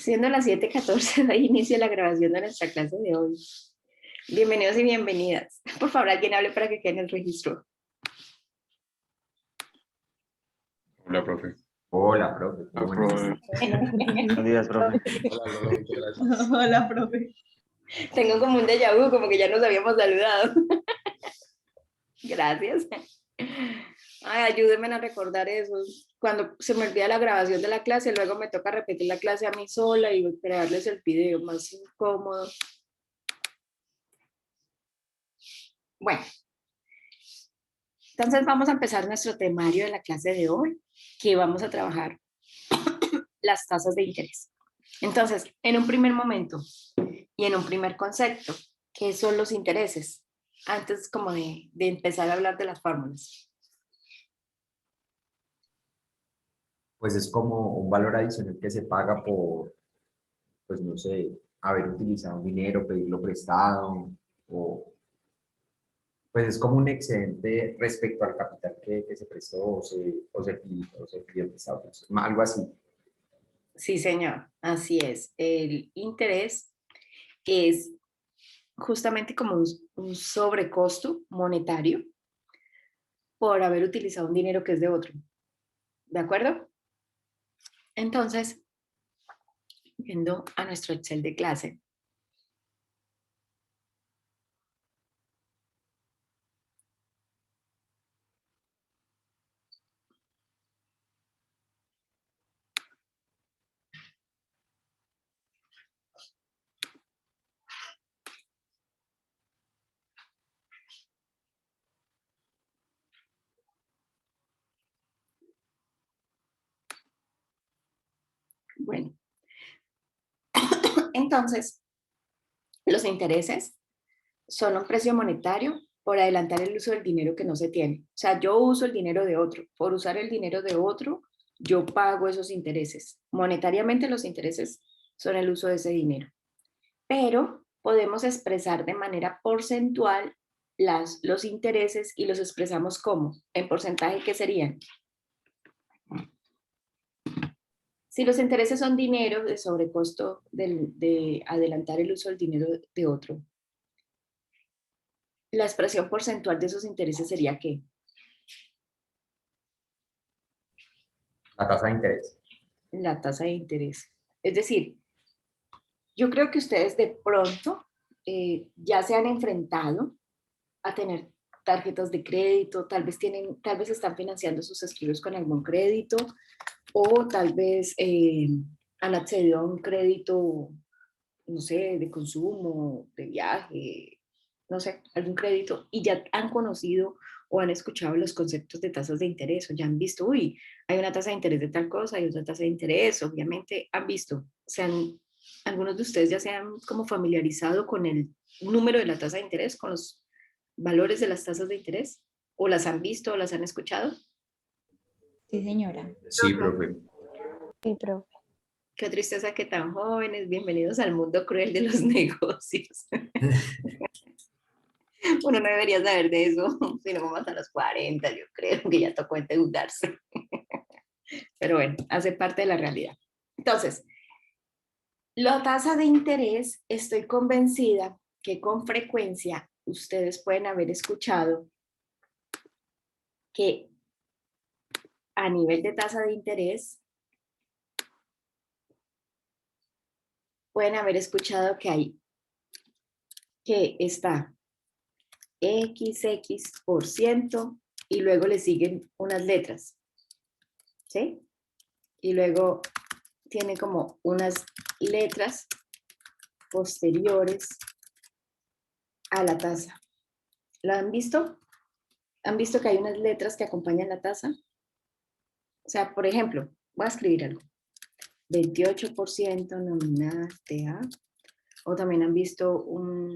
Siendo las 7:14, da inicio a la grabación de nuestra clase de hoy. Bienvenidos y bienvenidas. Por favor, alguien hable para que quede en el registro. Hola, profe. Hola, profe. Hola, profe. Buenos días, profe. Hola, profe. Muchas gracias. Hola, profe. Tengo como un déjà vu, como que ya nos habíamos saludado. Gracias. Ay, ayúdenme a recordar eso. Cuando se me olvida la grabación de la clase, luego me toca repetir la clase a mí sola y crearles el video más incómodo. Bueno, entonces vamos a empezar nuestro temario de la clase de hoy, que vamos a trabajar las tasas de interés. Entonces, en un primer momento y en un primer concepto, ¿qué son los intereses? Antes como de empezar a hablar de las fórmulas. Pues es como un valor adicional que se paga por, pues no sé, haber utilizado un dinero, pedirlo prestado, o pues es como un excedente respecto al capital que se prestó o se pidió prestado, pues, algo así. Sí, señor, así es. El interés es justamente como un sobrecosto monetario por haber utilizado un dinero que es de otro. ¿De acuerdo? Entonces, yendo a nuestro Excel de clase. Bueno, entonces, los intereses son un precio monetario por adelantar el uso del dinero que no se tiene. O sea, yo uso el dinero de otro. Por usar el dinero de otro, yo pago esos intereses. Monetariamente los intereses son el uso de ese dinero. Pero podemos expresar de manera porcentual los intereses y los expresamos como, en porcentaje, ¿qué serían? Si los intereses son dinero de sobrecosto de adelantar el uso del dinero de otro, la expresión porcentual de esos intereses sería ¿qué? La tasa de interés. La tasa de interés. Es decir, yo creo que ustedes de pronto ya se han enfrentado a tener tarjetas de crédito, tal vez están financiando sus estudios con algún crédito o tal vez han accedido a un crédito, no sé, de consumo, de viaje, no sé, algún crédito y ya han conocido o han escuchado los conceptos de tasas de interés o ya han visto, uy, hay una tasa de interés de tal cosa, hay otra tasa de interés, obviamente han visto, algunos de ustedes ya se han como familiarizado con el número de la tasa de interés, con los valores de las tasas de interés, o las han visto o las han escuchado. Sí, señora. Sí, profe. Sí, profe. Qué tristeza que tan jóvenes, bienvenidos al mundo cruel de los negocios. Uno no debería saber de eso, sino como hasta los 40, yo creo que ya tocó endeudarse. Pero bueno, hace parte de la realidad. Entonces, la tasa de interés, estoy convencida que con frecuencia ustedes pueden haber escuchado que a nivel de tasa de interés, pueden haber escuchado que está XX% y luego le siguen unas letras, ¿sí? Y luego tiene como unas letras posteriores a la tasa. ¿Lo han visto? ¿Han visto que hay unas letras que acompañan la tasa? O sea, por ejemplo, voy a escribir algo. 28% nominal TA. O también han visto un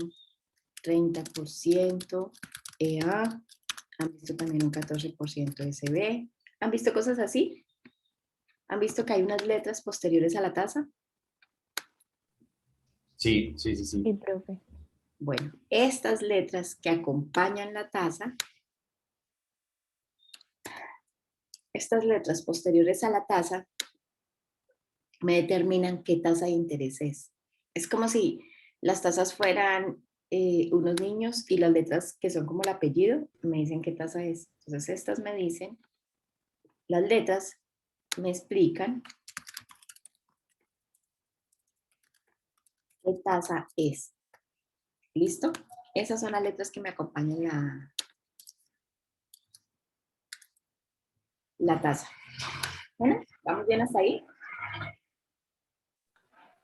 30% EA. Han visto también un 14% SB. ¿Han visto cosas así? ¿Han visto que hay unas letras posteriores a la tasa? Sí, sí, sí, Sí, sí. profe. Bueno, estas letras que acompañan la tasa, estas letras posteriores a la tasa, me determinan qué tasa de interés es. Es como si las tasas fueran unos niños y las letras que son como el apellido me dicen qué tasa es. Entonces estas me dicen, las letras me explican qué tasa es. ¿Listo? Esas son las letras que me acompañan la tasa. Bueno, ¿vamos bien hasta ahí?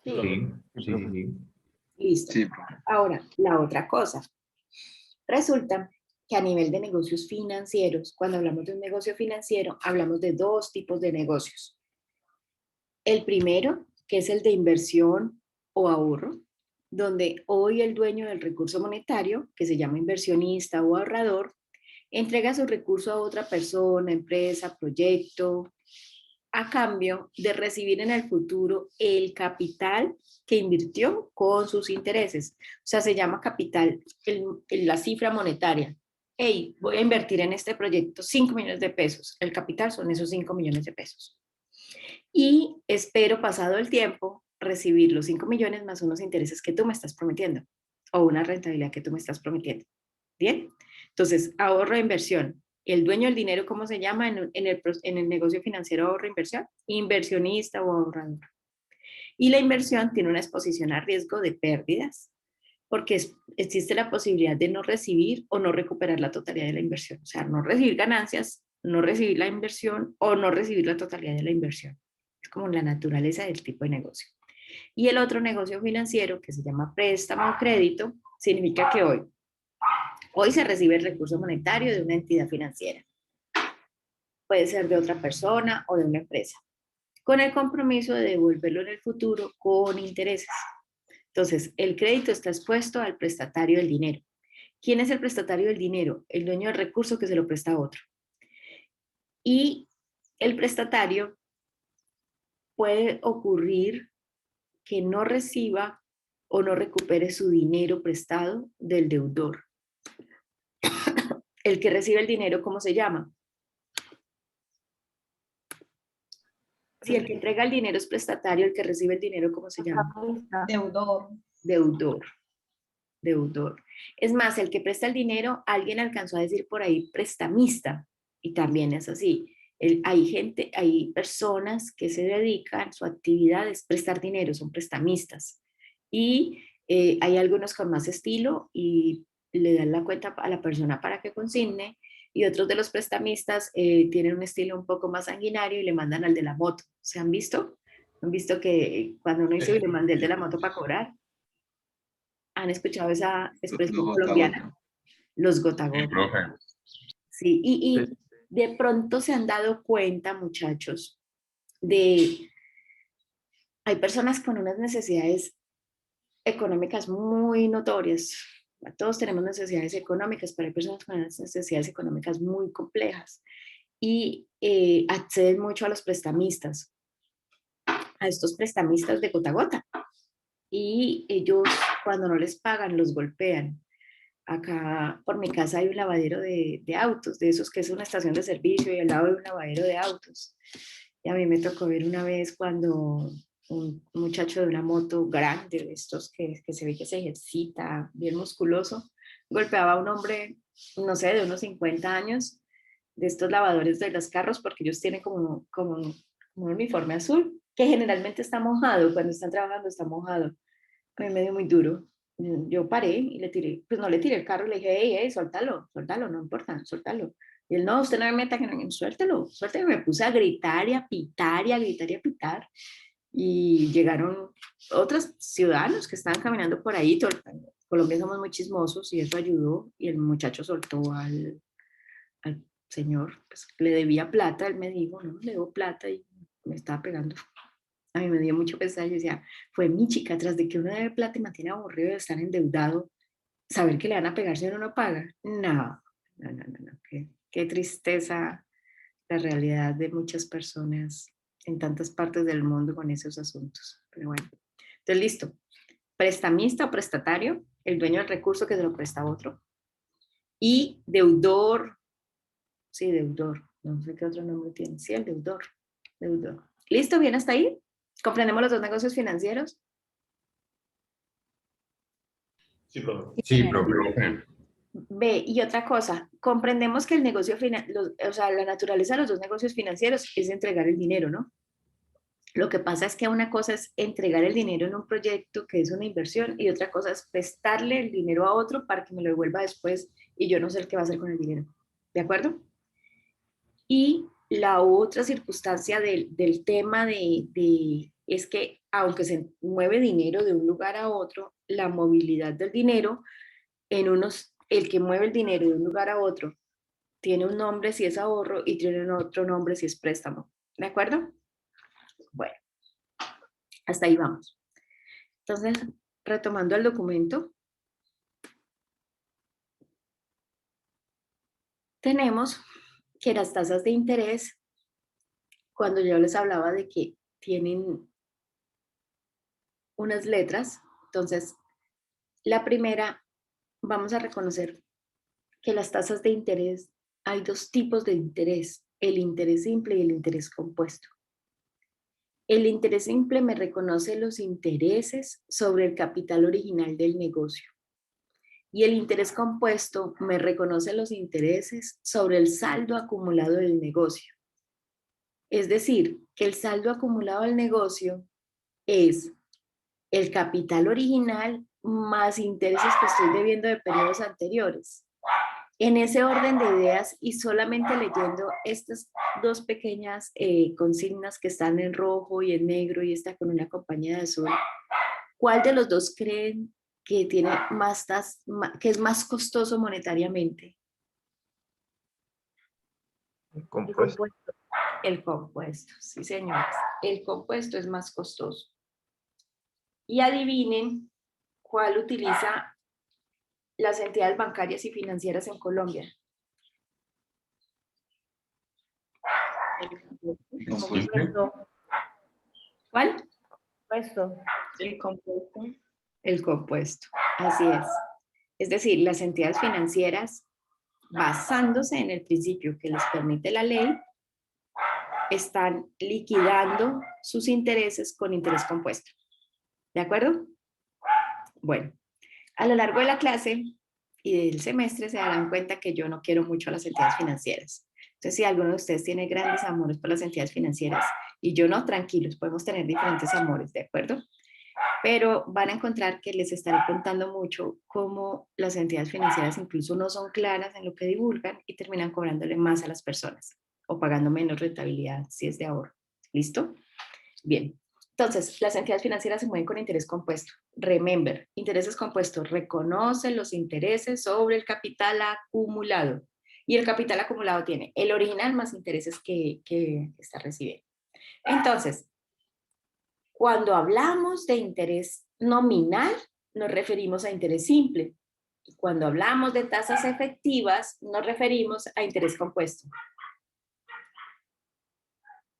Sí, sí, sí, sí. Listo. Sí, profe. Ahora, la otra cosa. Resulta que a nivel de negocios financieros, cuando hablamos de un negocio financiero, hablamos de dos tipos de negocios. El primero, que es el de inversión o ahorro, donde hoy el dueño del recurso monetario, que se llama inversionista o ahorrador, entrega su recurso a otra persona, empresa, proyecto, a cambio de recibir en el futuro el capital que invirtió con sus intereses. O sea, se llama capital la cifra monetaria. Hey, voy a invertir en este proyecto 5 millones de pesos. El capital son esos 5 millones de pesos. Y espero, pasado el tiempo, recibir los 5 millones más unos intereses que tú me estás prometiendo o una rentabilidad que tú me estás prometiendo. ¿Bien? Entonces, ahorro e inversión. El dueño del dinero, ¿cómo se llama en el negocio financiero ahorro e inversión? Inversionista o ahorrador. Y la inversión tiene una exposición a riesgo de pérdidas, porque existe la posibilidad de no recibir o no recuperar la totalidad de la inversión. O sea, no recibir ganancias, no recibir la inversión o no recibir la totalidad de la inversión. Es como la naturaleza del tipo de negocio. Y el otro negocio financiero, que se llama préstamo o crédito, significa que hoy se recibe el recurso monetario de una entidad financiera. Puede ser de otra persona o de una empresa, con el compromiso de devolverlo en el futuro con intereses. Entonces, el crédito está expuesto al prestatario del dinero. ¿Quién es el prestatario del dinero? El dueño del recurso que se lo presta a otro. Y el prestatario puede ocurrir que no reciba o no recupere su dinero prestado del deudor. El que recibe el dinero, ¿cómo se llama? Si el que entrega el dinero es prestatario, el que recibe el dinero, ¿cómo se llama? Deudor. Deudor. Deudor. Es más, el que presta el dinero, alguien alcanzó a decir por ahí prestamista, y también es así. Hay personas que se dedican, su actividad es prestar dinero, son prestamistas. Y hay algunos con más estilo y le dan la cuenta a la persona para que consigne, y otros de los prestamistas tienen un estilo un poco más sanguinario y le mandan al de la moto. ¿Se han visto? ¿Han visto que cuando uno dice, le mandé el de la moto para cobrar? ¿Han escuchado esa expresión Los colombiana? Los gota a Sí, gota. profe. Sí, y de pronto se han dado cuenta, muchachos, de hay personas con unas necesidades económicas muy notorias. Todos tenemos necesidades económicas, pero hay personas con unas necesidades económicas muy complejas y acceden mucho a los prestamistas, a estos prestamistas de gota a gota. Y ellos, cuando no les pagan, los golpean. Acá por mi casa hay un lavadero de autos, de esos que es una estación de servicio y al lado hay un lavadero de autos. Y a mí me tocó ver una vez cuando un muchacho de una moto grande, de estos que se ve que se ejercita, bien musculoso, golpeaba a un hombre, no sé, de unos 50 años, de estos lavadores de los carros, porque ellos tienen como un uniforme azul, que generalmente está mojado, cuando están trabajando está mojado. A mí me dio muy duro. Yo paré y le tiré, pues no le tiré el carro, le dije, hey, suéltalo, suéltalo, no importa, suéltalo. Y él, no, usted no me meta, que no, suéltalo, suéltalo. Y me puse a gritar y a pitar y a gritar y a pitar. Y llegaron otros ciudadanos que estaban caminando por ahí. Colombia somos muy chismosos y eso ayudó. Y el muchacho soltó al señor, pues le debía plata. Él me dijo, no, le debo plata y me estaba pegando. A mí me dio mucho pesar. Yo decía, fue mi chica, tras de que uno debe plata y mantiene aburrido de estar endeudado, saber que le van a pegar si uno no paga. No, no, no, no, no. Qué tristeza la realidad de muchas personas en tantas partes del mundo con esos asuntos. Pero bueno, entonces listo. Prestamista o prestatario, el dueño del recurso que se lo presta a otro. Y deudor, sí, deudor. No sé qué otro nombre tiene. Sí, el deudor. Deudor. ¿Listo? ¿Bien hasta ahí? ¿Comprendemos los dos negocios financieros? Sí, profe. Sí, señora. profe. Profe, Ve, y otra cosa, comprendemos que el negocio o sea, la naturaleza de los dos negocios financieros es entregar el dinero, ¿no? Lo que pasa es que una cosa es entregar el dinero en un proyecto que es una inversión y otra cosa es prestarle el dinero a otro para que me lo devuelva después y yo no sé el qué va a hacer con el dinero. ¿De acuerdo? Y la otra circunstancia del tema es que aunque se mueve dinero de un lugar a otro, la movilidad del dinero el que mueve el dinero de un lugar a otro tiene un nombre si es ahorro y tiene otro nombre si es préstamo. ¿De acuerdo? Bueno, hasta ahí vamos. Entonces, retomando el documento, tenemos que las tasas de interés, cuando yo les hablaba de que tienen unas letras, entonces, la primera, vamos a reconocer que las tasas de interés, hay dos tipos de interés, el interés simple y el interés compuesto. El interés simple me reconoce los intereses sobre el capital original del negocio. Y el interés compuesto me reconoce los intereses sobre el saldo acumulado del negocio. Es decir, que el saldo acumulado del negocio es el capital original más intereses que estoy debiendo de periodos anteriores. En ese orden de ideas y solamente leyendo estas dos pequeñas consignas que están en rojo y en negro y está con una compañía de azul, ¿cuál de los dos creen que tiene que es más costoso monetariamente? El compuesto. El compuesto, sí señores. El compuesto es más costoso. Y adivinen cuál utiliza las entidades bancarias y financieras en Colombia. simple. ¿Cuál? Puesto. El compuesto. El compuesto, así es. Es decir, las entidades financieras, basándose en el principio que les permite la ley, están liquidando sus intereses con interés compuesto. ¿De acuerdo? Bueno, a lo largo de la clase y del semestre se darán cuenta que yo no quiero mucho a las entidades financieras. Entonces, si alguno de ustedes tiene grandes amores por las entidades financieras y yo no, tranquilos, podemos tener diferentes amores, ¿de acuerdo? Pero van a encontrar que les estaré contando mucho cómo las entidades financieras incluso no son claras en lo que divulgan y terminan cobrándole más a las personas o pagando menos rentabilidad si es de ahorro. ¿Listo? Bien. Entonces, las entidades financieras se mueven con interés compuesto. Remember, intereses compuestos reconocen los intereses sobre el capital acumulado. Y el capital acumulado tiene el original más intereses que está recibiendo. Entonces, cuando hablamos de interés nominal, nos referimos a interés simple. Y cuando hablamos de tasas efectivas, nos referimos a interés compuesto.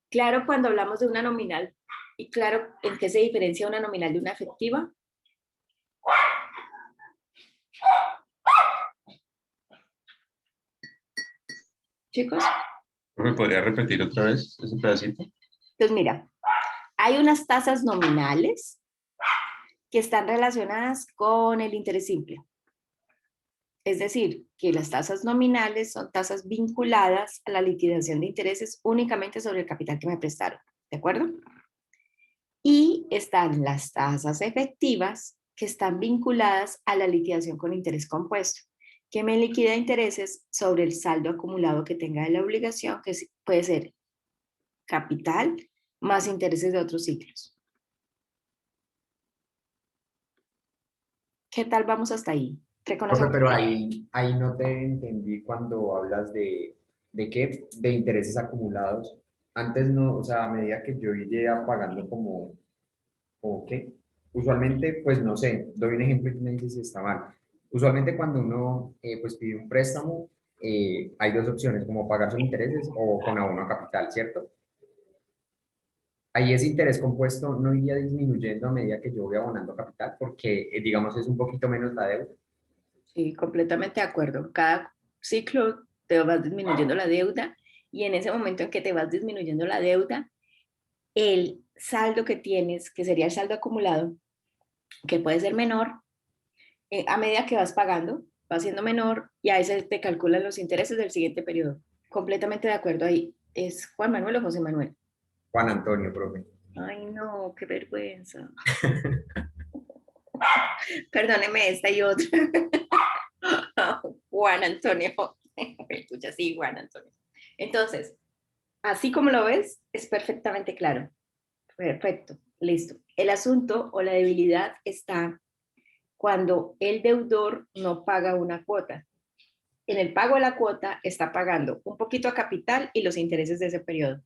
Claro, cuando hablamos de una nominal, y claro, ¿en qué se diferencia una nominal de una efectiva? Chicos, ¿Me podría repetir otra vez ese pedacito? entonces mira, hay unas tasas nominales que están relacionadas con el interés simple. Es decir, que las tasas nominales son tasas vinculadas a la liquidación de intereses únicamente sobre el capital que me prestaron, ¿de acuerdo? Y están las tasas efectivas que están vinculadas a la liquidación con interés compuesto, que me liquida intereses sobre el saldo acumulado que tenga de la obligación, que puede ser capital más intereses de otros ciclos. ¿Qué tal vamos hasta ahí? Profe, pero ahí no te entendí cuando hablas ¿de qué? De intereses acumulados. Antes no, o sea, a medida que yo iría pagando como qué. Usualmente, pues no sé, doy un ejemplo y tú me dices si está mal. Usualmente cuando uno pues pide un préstamo, hay dos opciones, como pagar sus intereses o con abono a capital, ¿cierto? Ahí ese interés compuesto no iría disminuyendo a medida que yo voy abonando capital, porque digamos es un poquito menos la deuda. Sí, completamente de acuerdo. Cada ciclo te vas disminuyendo la deuda y en ese momento en que te vas disminuyendo la deuda, el saldo que tienes, que sería el saldo acumulado, que puede ser menor, a medida que vas pagando, va siendo menor y a ese te calculan los intereses del siguiente periodo. Completamente de acuerdo ahí. ¿Es Juan Manuel o José Manuel? Juan Antonio, profe. Ay, no, qué vergüenza. Perdóneme esta y otra. Juan Antonio. Escucha, sí, Juan Antonio. Entonces, así como lo ves, es perfectamente claro. Perfecto, listo. El asunto o la debilidad está cuando el deudor no paga una cuota. En el pago de la cuota está pagando un poquito a capital y los intereses de ese periodo.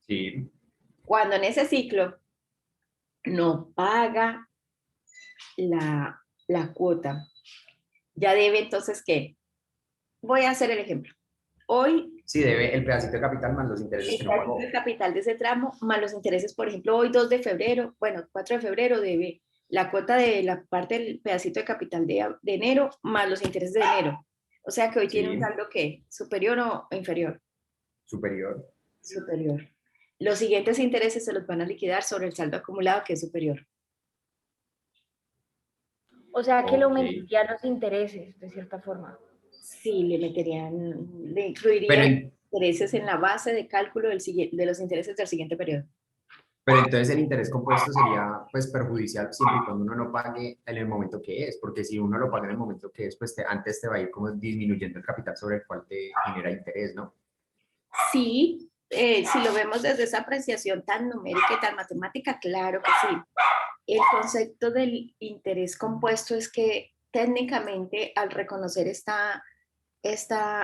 Sí. Cuando en ese ciclo no paga la cuota, ya debe entonces, ¿qué? Voy a hacer el ejemplo. Hoy Sí, debe el pedacito de capital más los intereses que no el pagó. capital de ese tramo más los intereses, por ejemplo, hoy 2 de febrero, bueno, 4 de febrero debe la cuota de la parte del pedacito de capital de enero más los intereses de enero. O sea que hoy tiene un Sí, saldo ¿qué? ¿Superior o inferior? superior. Superior. Los siguientes intereses se los van a liquidar sobre el saldo acumulado que es superior. O sea que le Ok. aumentarían los intereses, de cierta forma. Sí, le Pero, incluirían intereses en la base de cálculo de los intereses del siguiente periodo. pero entonces el interés compuesto sería pues perjudicial siempre y cuando uno no pague en el momento que es, porque si uno lo paga en el momento que es, pues antes te va a ir como disminuyendo el capital sobre el cual te genera interés, ¿no? Sí, si lo vemos desde esa apreciación tan numérica y tan matemática, claro que sí. El concepto del interés compuesto es que técnicamente al reconocer esta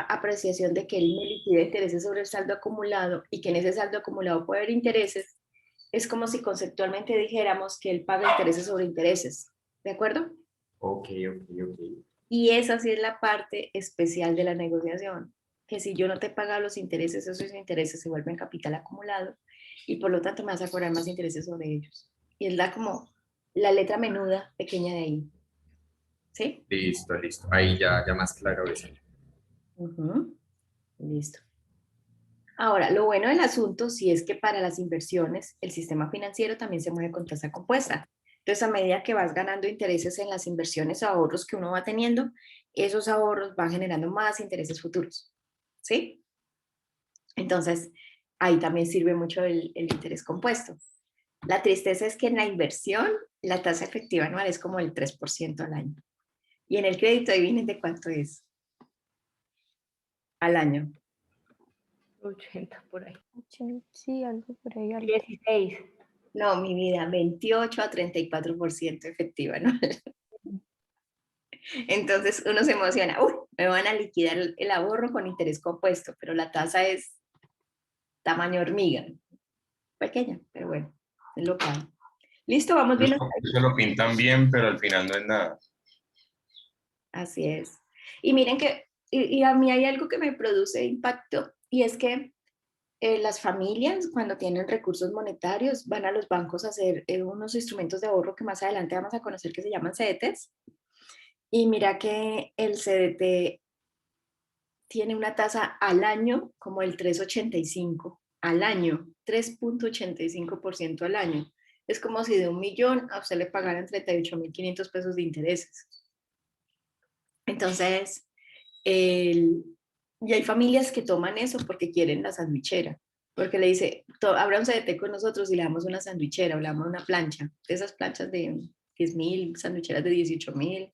apreciación de que él me liquida intereses sobre el saldo acumulado y que en ese saldo acumulado puede haber intereses, es como si conceptualmente dijéramos que él paga intereses sobre intereses, ¿de acuerdo? Ok, ok, ok. Y esa sí es la parte especial de la negociación, que si yo no te pago los intereses, esos intereses se vuelven capital acumulado y por lo tanto me vas a cobrar más intereses sobre ellos. Y es como la letra menuda pequeña de ahí, ¿sí? Listo, listo. Ahí ya más claro eso. Ujú. Listo. Ahora, lo bueno del asunto sí es que para las inversiones el sistema financiero también se mueve con tasa compuesta. Entonces, a medida que vas ganando intereses en las inversiones o ahorros que uno va teniendo, esos ahorros van generando más intereses futuros. ¿Sí? Entonces, ahí también sirve mucho el interés compuesto. La tristeza es que en la inversión la tasa efectiva anual es como el 3% al año. Y en el crédito, adivinen de cuánto es al año. 80 por ahí. Sí, algo por ahí. Algo. 16. No, mi vida, 28 a 34% efectiva anual. Entonces uno se emociona, uy, me van a liquidar el ahorro con interés compuesto, pero la tasa es tamaño hormiga, pequeña, pero bueno, es lo que hay. Listo, vamos bien. Eso lo pintan bien, pero al final no es nada. Así es. Y miren que, y a mí hay algo que me produce impacto, y es que las familias, cuando tienen recursos monetarios, van a los bancos a hacer unos instrumentos de ahorro que más adelante vamos a conocer que se llaman CDTs. Y mira que el CDT tiene una tasa al año como el 3,85 al año, 3,85% al año. Es como si de 1.000.000 a usted le pagaran 38.500 pesos de intereses. Entonces, y hay familias que toman eso porque quieren la sandwichera, porque le dice, habrá un CDT con nosotros y le damos una sandwichera o le damos una plancha, de esas planchas de 10.000, sandwicheras de 18.000.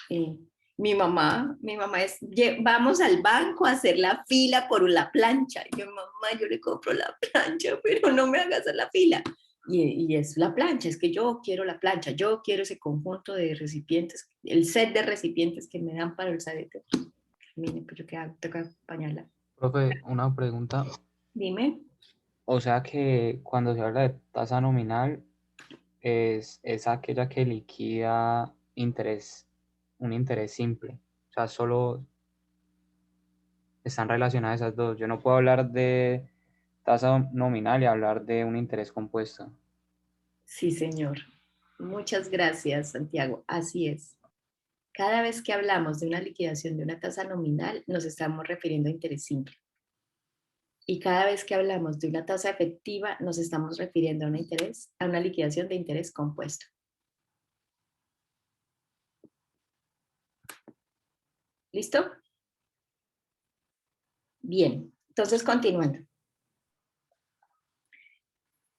Eh, mi mamá es, vamos al banco a hacer la fila por la plancha. Y yo, mamá, yo le compro la plancha, pero no me hagas hacer la fila. Y es la plancha, es que yo quiero la plancha, yo quiero ese conjunto de recipientes, el set de recipientes que me dan para el CDT. Mire, pues yo qué hago, tengo que acompañarla. Profe, una pregunta. Dime. O sea que cuando se habla de tasa nominal es aquella que liquida interés, un interés simple. O sea, solo están relacionadas esas dos. Yo no puedo hablar de tasa nominal y hablar de un interés compuesto. Sí, señor. Muchas gracias, Santiago. Así es. Cada vez que hablamos de una liquidación de una tasa nominal, nos estamos refiriendo a interés simple. Y cada vez que hablamos de una tasa efectiva, nos estamos refiriendo a una liquidación de interés compuesto. ¿Listo? Bien, entonces continuando.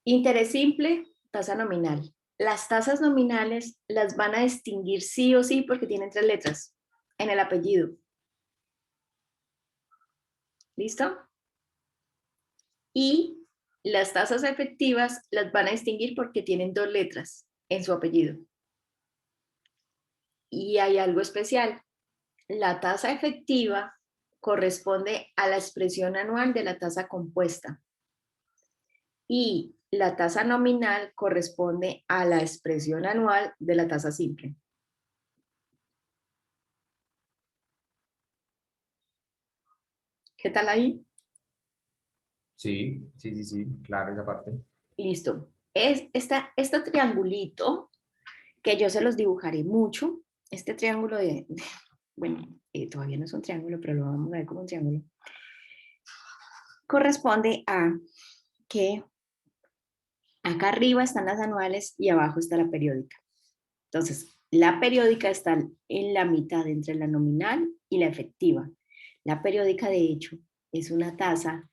Interés simple, tasa nominal. Las tasas nominales las van a distinguir sí o sí porque tienen 3 letras en el apellido. ¿Listo? Y las tasas efectivas las van a distinguir porque tienen 2 letras en su apellido. Y hay algo especial. La tasa efectiva corresponde a la expresión anual de la tasa compuesta. Y la tasa nominal corresponde a la expresión anual de la tasa simple. ¿Qué tal ahí? Sí, claro, esa parte. Listo. Este triangulito, que yo se los dibujaré mucho, este triángulo bueno, todavía no es un triángulo, pero lo vamos a ver como un triángulo, corresponde a que acá arriba están las anuales y abajo está la periódica. Entonces, la periódica está en la mitad entre la nominal y la efectiva. La periódica, de hecho, es una tasa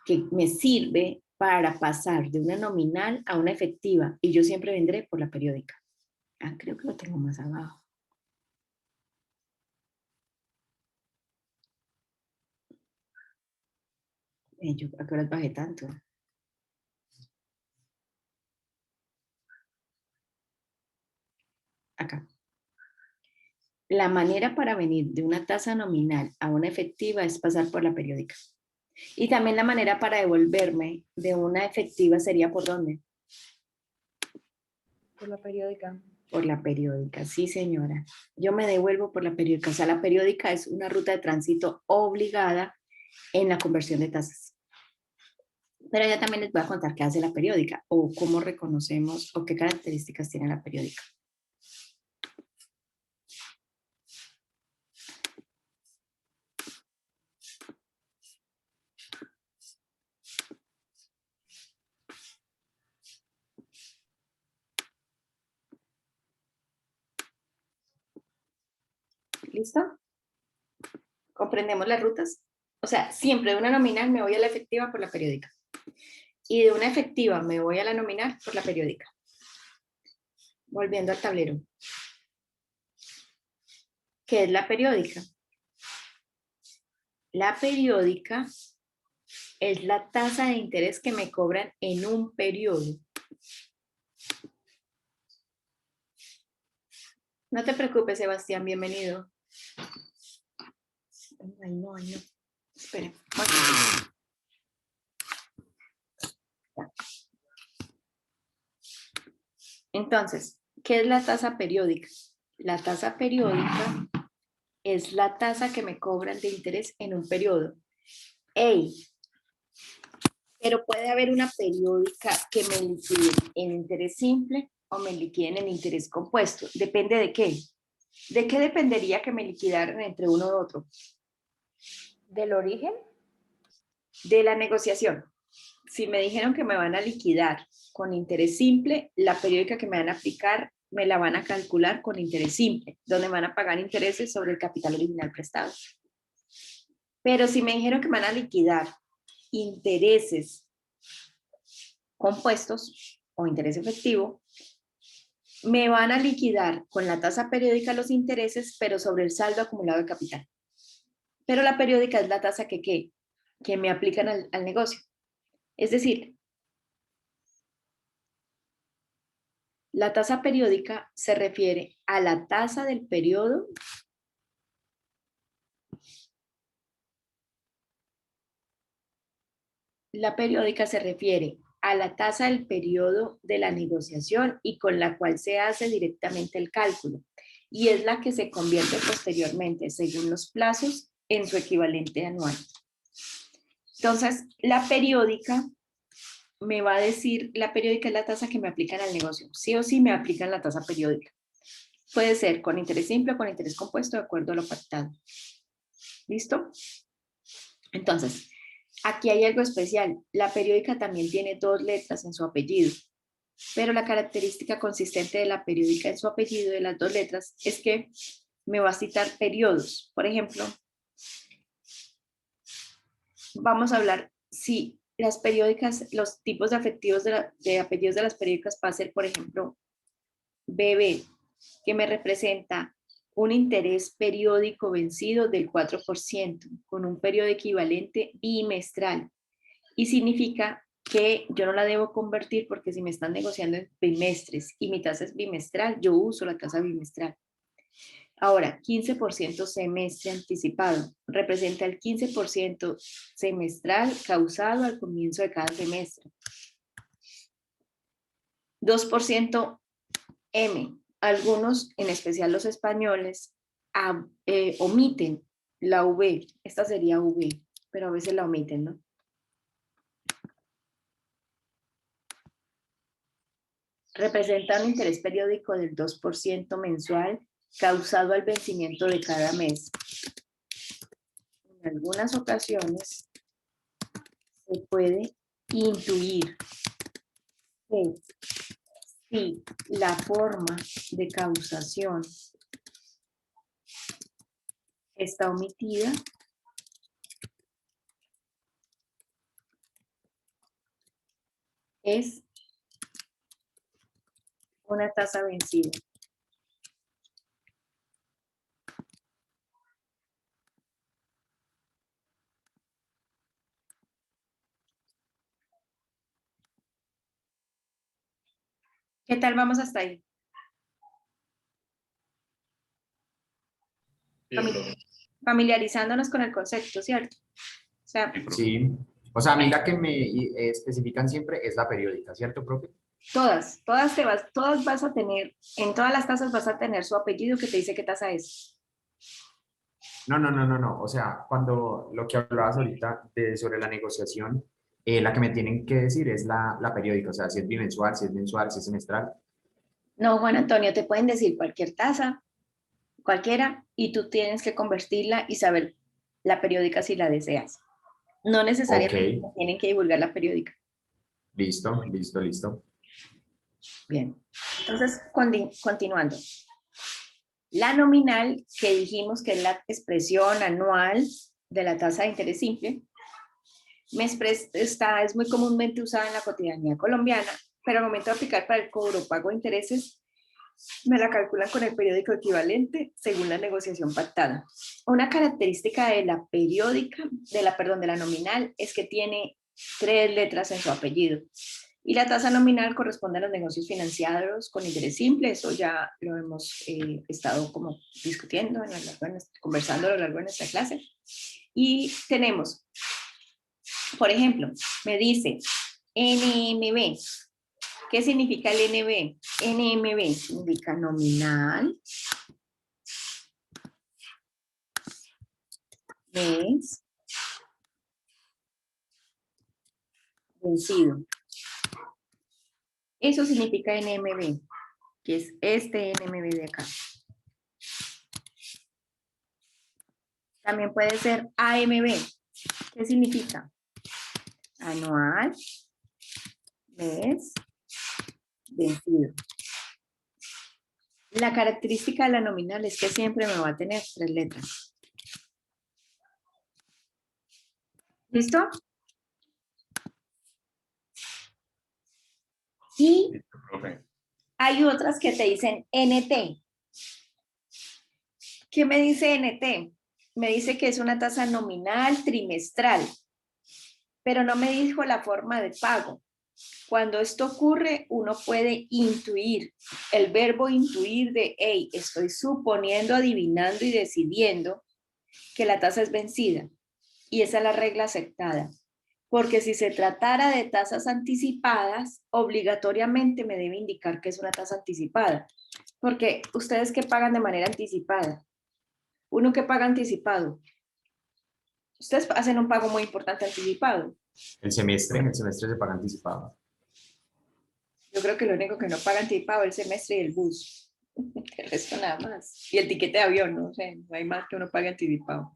que me sirve para pasar de una nominal a una efectiva y yo siempre vendré por la periódica. Ah, creo que lo tengo más abajo. Yo, ¿a qué horas bajé tanto? Acá. La manera para venir de una tasa nominal a una efectiva es pasar por la periódica. Y también la manera para devolverme de una efectiva sería ¿por dónde? Por la periódica. Por la periódica, sí señora. Yo me devuelvo por la periódica. O sea, la periódica es una ruta de tránsito obligada en la conversión de tasas. Pero ya también les voy a contar qué hace la periódica o cómo reconocemos o qué características tiene la periódica. ¿Listo? ¿Comprendemos las rutas? O sea, siempre de una nominal me voy a la efectiva por la periódica. Y de una efectiva me voy a la nominal por la periódica. Volviendo al tablero. ¿Qué es la periódica? La periódica es la tasa de interés que me cobran en un periodo. No te preocupes, Sebastián, bienvenido. Ay, no. Espera. Entonces, ¿qué es la tasa periódica? La tasa periódica es la tasa que me cobran de interés en un periodo. ¡Ey! Pero puede haber una periódica que me liquiden en interés simple o me liquiden en interés compuesto. ¿Depende de qué? ¿De qué dependería que me liquidaran entre uno u otro? ¿Del origen? De la negociación. Si me dijeron que me van a liquidar con interés simple, la periódica que me van a aplicar me la van a calcular con interés simple, donde me van a pagar intereses sobre el capital original prestado. Pero si me dijeron que me van a liquidar intereses compuestos o interés efectivo, me van a liquidar con la tasa periódica los intereses, pero sobre el saldo acumulado de capital. Pero la periódica es la tasa que me aplican al negocio. Es decir, la tasa periódica se refiere a la tasa del periodo a la tasa del periodo de la negociación y con la cual se hace directamente el cálculo. Y es la que se convierte posteriormente, según los plazos, en su equivalente anual. Entonces, la periódica me va a decir, la periódica es la tasa que me aplican al negocio. Sí o sí me aplican la tasa periódica. Puede ser con interés simple o con interés compuesto, de acuerdo a lo pactado. ¿Listo? Entonces, Aquí hay algo especial. La periódica también tiene 2 letras en su apellido, pero la característica consistente de la periódica en su apellido de las 2 letras es que me va a citar periodos. Por ejemplo, vamos a hablar si las periódicas, los tipos de afectivos de apellidos de las periódicas va a ser, por ejemplo, BB, que me representa un interés periódico vencido del 4%, con un periodo equivalente bimestral. Y significa que yo no la debo convertir porque si me están negociando en bimestres y mi tasa es bimestral, yo uso la tasa bimestral. Ahora, 15% semestre anticipado. Representa el 15% semestral causado al comienzo de cada semestre. 2% M. Algunos, en especial los españoles, omiten la V. Esta sería V, pero a veces la omiten, ¿no? Representa un interés periódico del 2% mensual causado al vencimiento de cada mes. En algunas ocasiones se puede intuir que si la forma de causación está omitida, es una tasa vencida. ¿Qué tal vamos hasta ahí? Familiarizándonos con el concepto, ¿cierto? O sea, Sí. O sea, a mí la que me especifican siempre es la periódica, ¿cierto, profe? todas vas a tener, en todas las tasas vas a tener su apellido que te dice qué tasa es. No. O sea, cuando lo que hablabas ahorita sobre la negociación, la que me tienen que decir es la periódica, o sea, si es bimensual, si es mensual, si es semestral. No, Juan Antonio, te pueden decir cualquier tasa, cualquiera, y tú tienes que convertirla y saber la periódica si la deseas. No necesariamente Ok, tienen que divulgar la periódica. listo. Bien, entonces continuando. La nominal, que dijimos que es la expresión anual de la tasa de interés simple, es muy comúnmente usada en la cotidianidad colombiana, pero al momento de aplicar para el cobro o pago de intereses, me la calculan con el periódico equivalente según la negociación pactada. Una característica de la periódica, de la nominal, es que tiene 3 letras en su apellido. Y la tasa nominal corresponde a los negocios financiados con interés simple. Eso ya lo hemos estado como discutiendo, conversando a lo largo de nuestra clase. Y tenemos, por ejemplo, me dice NMB. ¿Qué significa el NB? NMB significa nominal, mes, vencido. Eso significa NMB, que es este NMB de acá. También puede ser AMB. ¿Qué significa? Anual, mes, vencido. La característica de la nominal es que siempre me va a tener 3 letras. ¿Listo? Y Listo, profe. hay otras que te dicen NT. ¿Qué me dice NT? Me dice que es una tasa nominal trimestral, pero no me dijo la forma de pago. Cuando esto ocurre, uno puede intuir, el verbo intuir de, hey, estoy suponiendo, adivinando y decidiendo que la tasa es vencida. Y esa es la regla aceptada. Porque si se tratara de tasas anticipadas, obligatoriamente me debe indicar que es una tasa anticipada. Porque ustedes que pagan de manera anticipada, uno que paga anticipado, ustedes hacen un pago muy importante anticipado. El semestre se paga anticipado. Yo creo que lo único que no paga anticipado es el semestre y el bus. El resto nada más. Y el tiquete de avión, no sé, no hay más que uno pague anticipado.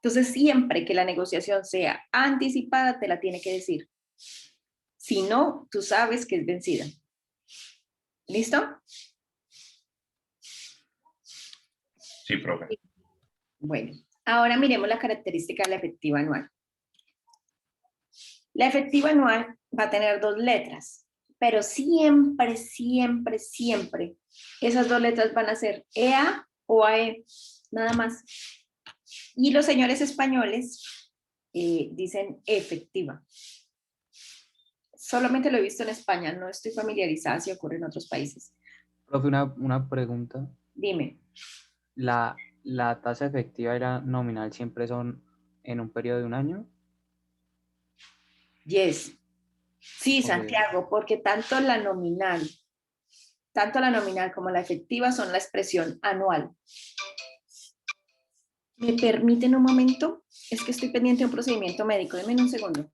Entonces, siempre que la negociación sea anticipada, te la tiene que decir. Si no, tú sabes que es vencida. ¿Listo? Sí, profe. Bueno, ahora miremos la característica de la efectiva anual. La efectiva anual va a tener 2 letras, pero siempre, siempre, siempre esas 2 letras van a ser EA o AE, nada más. Y los señores españoles dicen efectiva. Solamente lo he visto en España, no estoy familiarizada si ocurre en otros países. Profe, una pregunta. Dime. ¿La tasa efectiva y la nominal siempre son en un periodo de un año? Yes. Sí, Ok. Santiago, porque tanto la nominal como la efectiva son la expresión anual. ¿Me permiten un momento? Es que estoy pendiente de un procedimiento médico. Denme un segundo.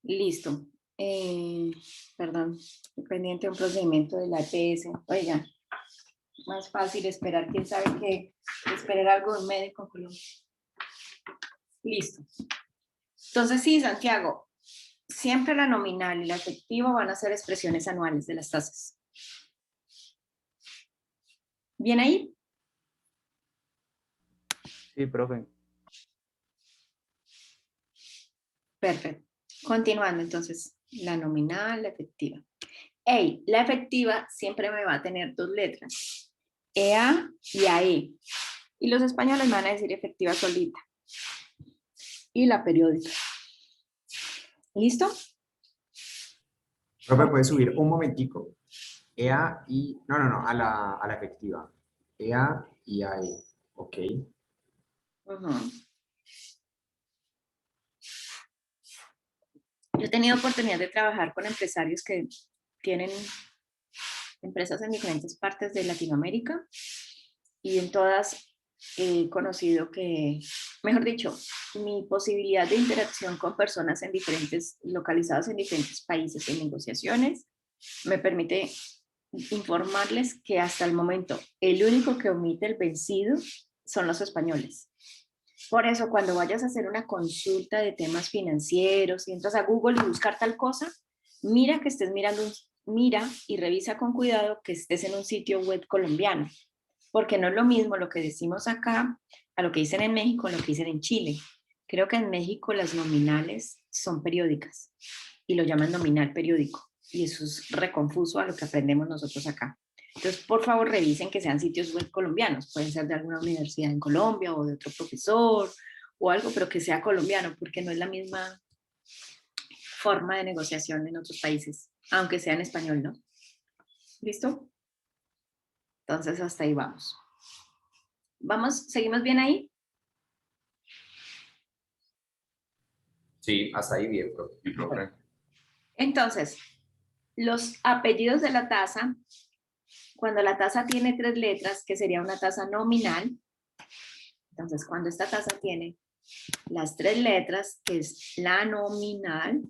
Listo. Perdón, estoy pendiente de un procedimiento de la EPS. Oiga, más fácil esperar, quién sabe qué, esperar algo de un médico en Colombia. Listo. Entonces sí, Santiago, siempre la nominal y la efectiva van a ser expresiones anuales de las tasas. ¿Bien ahí? Sí, profe. Perfecto. Continuando entonces, la nominal, la efectiva. Hey, la efectiva siempre me va a tener 2 letras, EA y AE. Y los españoles van a decir efectiva solita. Y la periódica. ¿Listo? Profe, puede subir un momentico. EA y... No, a la efectiva. EA y AE. Ok. Uh-huh. Yo he tenido oportunidad de trabajar con empresarios que tienen empresas en diferentes partes de Latinoamérica y en todas he conocido que, mejor dicho, mi posibilidad de interacción con personas localizadas en diferentes países en negociaciones me permite informarles que hasta el momento el único que omite el vencido son los españoles. Por eso, cuando vayas a hacer una consulta de temas financieros y entras a Google y buscar tal cosa, mira que estés mira y revisa con cuidado que estés en un sitio web colombiano, porque no es lo mismo lo que decimos acá a lo que dicen en México, a lo que dicen en Chile. Creo que en México las nominales son periódicas y lo llaman nominal periódico, y eso es reconfuso a lo que aprendemos nosotros acá. Entonces, por favor, revisen que sean sitios web colombianos. Pueden ser de alguna universidad en Colombia o de otro profesor o algo, pero que sea colombiano, porque no es la misma forma de negociación en otros países, aunque sea en español, ¿no? ¿Listo? Entonces, hasta ahí vamos. ¿Vamos? ¿Seguimos bien ahí? Sí, hasta ahí bien, profe. Sí, profe. Entonces, los apellidos de la tasa, cuando la tasa tiene 3 letras, que sería una tasa nominal, entonces cuando esta tasa tiene las 3 letras, que es la nominal,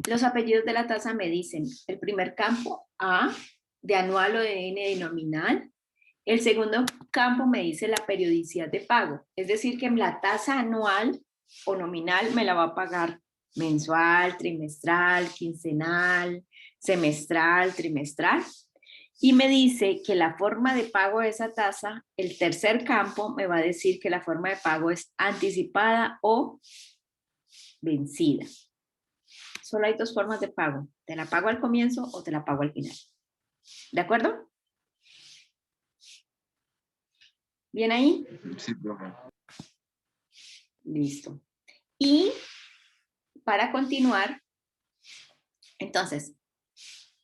los apellidos de la tasa me dicen el primer campo, A, de anual o de N de nominal. El segundo campo me dice la periodicidad de pago, es decir, que la tasa anual o nominal me la va a pagar mensual, trimestral, quincenal, semestral, trimestral. Y me dice que la forma de pago de esa tasa, el tercer campo me va a decir que la forma de pago es anticipada o vencida. Solo hay 2 formas de pago. Te la pago al comienzo o te la pago al final. ¿De acuerdo? ¿Bien ahí? Sí, profe. Listo. Y para continuar, entonces,